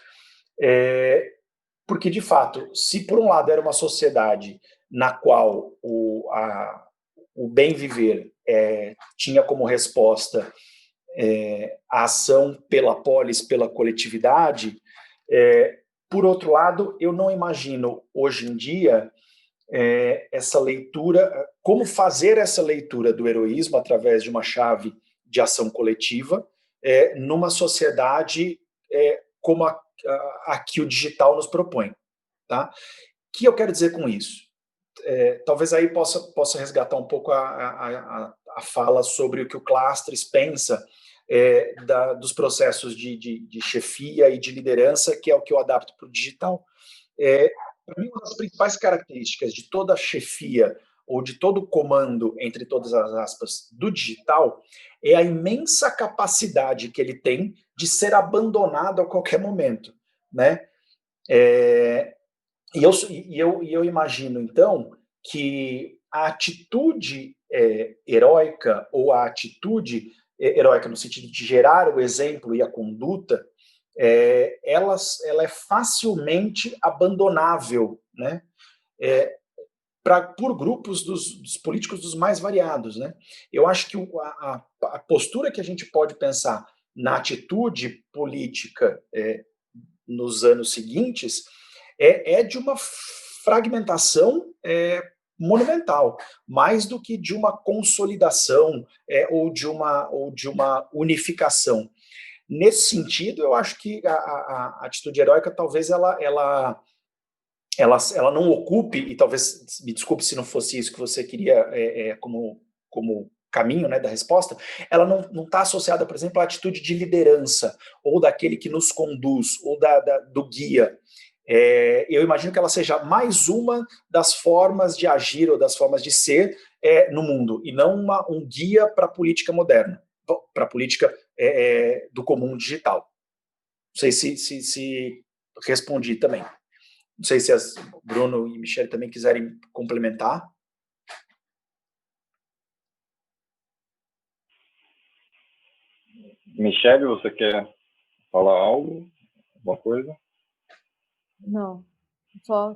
porque, de fato, se por um lado era uma sociedade na qual o bem viver tinha como resposta a ação pela polis, pela coletividade, por outro lado, eu não imagino hoje em dia essa leitura, como fazer essa leitura do heroísmo através de uma chave de ação coletiva numa sociedade como a que o digital nos propõe. Tá? O que eu quero dizer com isso? Talvez aí possa resgatar um pouco a fala sobre o que o Clastres pensa dos processos de chefia e de liderança, que é o que eu adapto para o digital. Para mim, uma das principais características de toda a chefia ou de todo o comando, entre todas as aspas, do digital, é a imensa capacidade que ele tem de ser abandonado a qualquer momento, né? E eu imagino, então, que a atitude heróica, ou a atitude heróica no sentido de gerar o exemplo e a conduta, ela é facilmente abandonável, né? Por grupos dos políticos dos mais variados, né? Eu acho que a postura que a gente pode pensar na atitude política nos anos seguintes de uma fragmentação monumental, mais do que de uma consolidação ou de uma unificação. Nesse sentido, eu acho que a atitude heróica talvez ela não ocupe, e talvez, me desculpe se não fosse isso que você queria como caminho, né, da resposta, ela não está associada, por exemplo, à atitude de liderança, ou daquele que nos conduz, ou do guia. Eu imagino que ela seja mais uma das formas de agir ou das formas de ser no mundo, e não um guia para a política moderna, para a política do comum digital. Não sei se respondi também. Não sei se Bruno e Michele também quiserem complementar. Michele, você quer falar algo? Alguma coisa? Não, só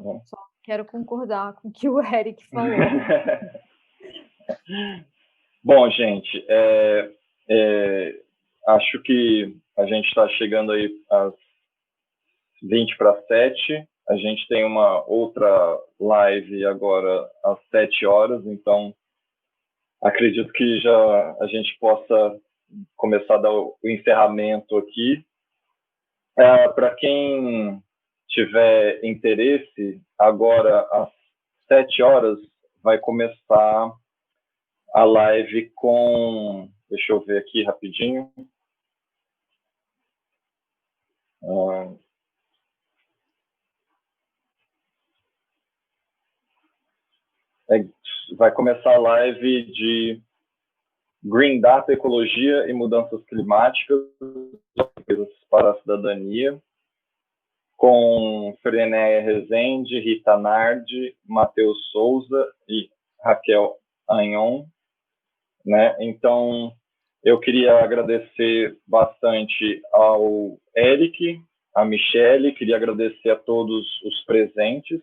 quero concordar com o que o Eric falou. Bom, gente, acho que a gente está chegando aí às 20 para 7. A gente tem uma outra live agora às 7 horas, então acredito que já a gente possa começar a dar o encerramento aqui. Para quem tiver interesse, agora às 7 horas vai começar a live com... Deixa eu ver aqui rapidinho. vai começar a live de Green Data, Ecologia e Mudanças Climáticas para a Cidadania, com Frenéia Rezende, Rita Nardi, Matheus Souza e Raquel Agnon, né? Então, eu queria agradecer bastante ao Eric, a Michele, queria agradecer a todos os presentes.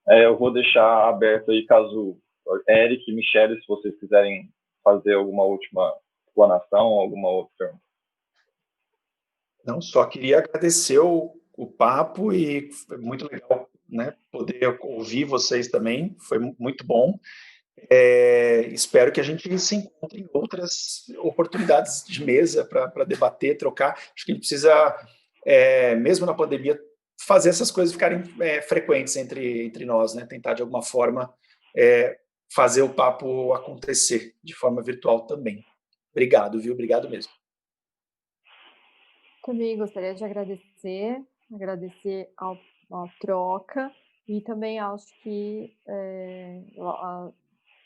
Eu vou deixar aberto aí, caso Eric e Michele, se vocês quiserem fazer alguma última explanação, alguma outra pergunta. Não, só queria agradecer o papo e foi muito legal, né, poder ouvir vocês também, foi muito bom. Espero que a gente se encontre em outras oportunidades de mesa para debater, trocar. Acho que a gente precisa, mesmo na pandemia, fazer essas coisas ficarem frequentes entre nós, né? Tentar, de alguma forma, fazer o papo acontecer de forma virtual também. Obrigado, viu? Obrigado mesmo. Também gostaria de agradecer a troca, e também acho que,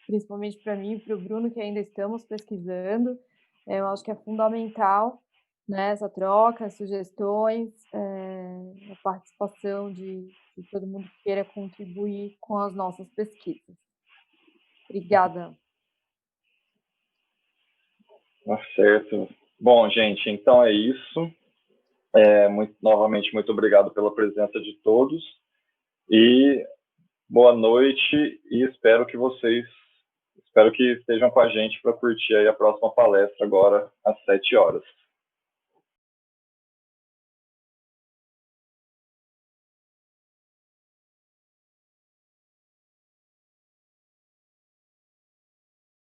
principalmente para mim e para o Bruno, que ainda estamos pesquisando, eu acho que é fundamental, né, essa troca, as sugestões, a participação de todo mundo que queira contribuir com as nossas pesquisas. Obrigada. Tá certo. Bom, gente, então é isso. Novamente, muito obrigado pela presença de todos. E boa noite, e espero que estejam com a gente para curtir aí a próxima palestra agora às 7 horas.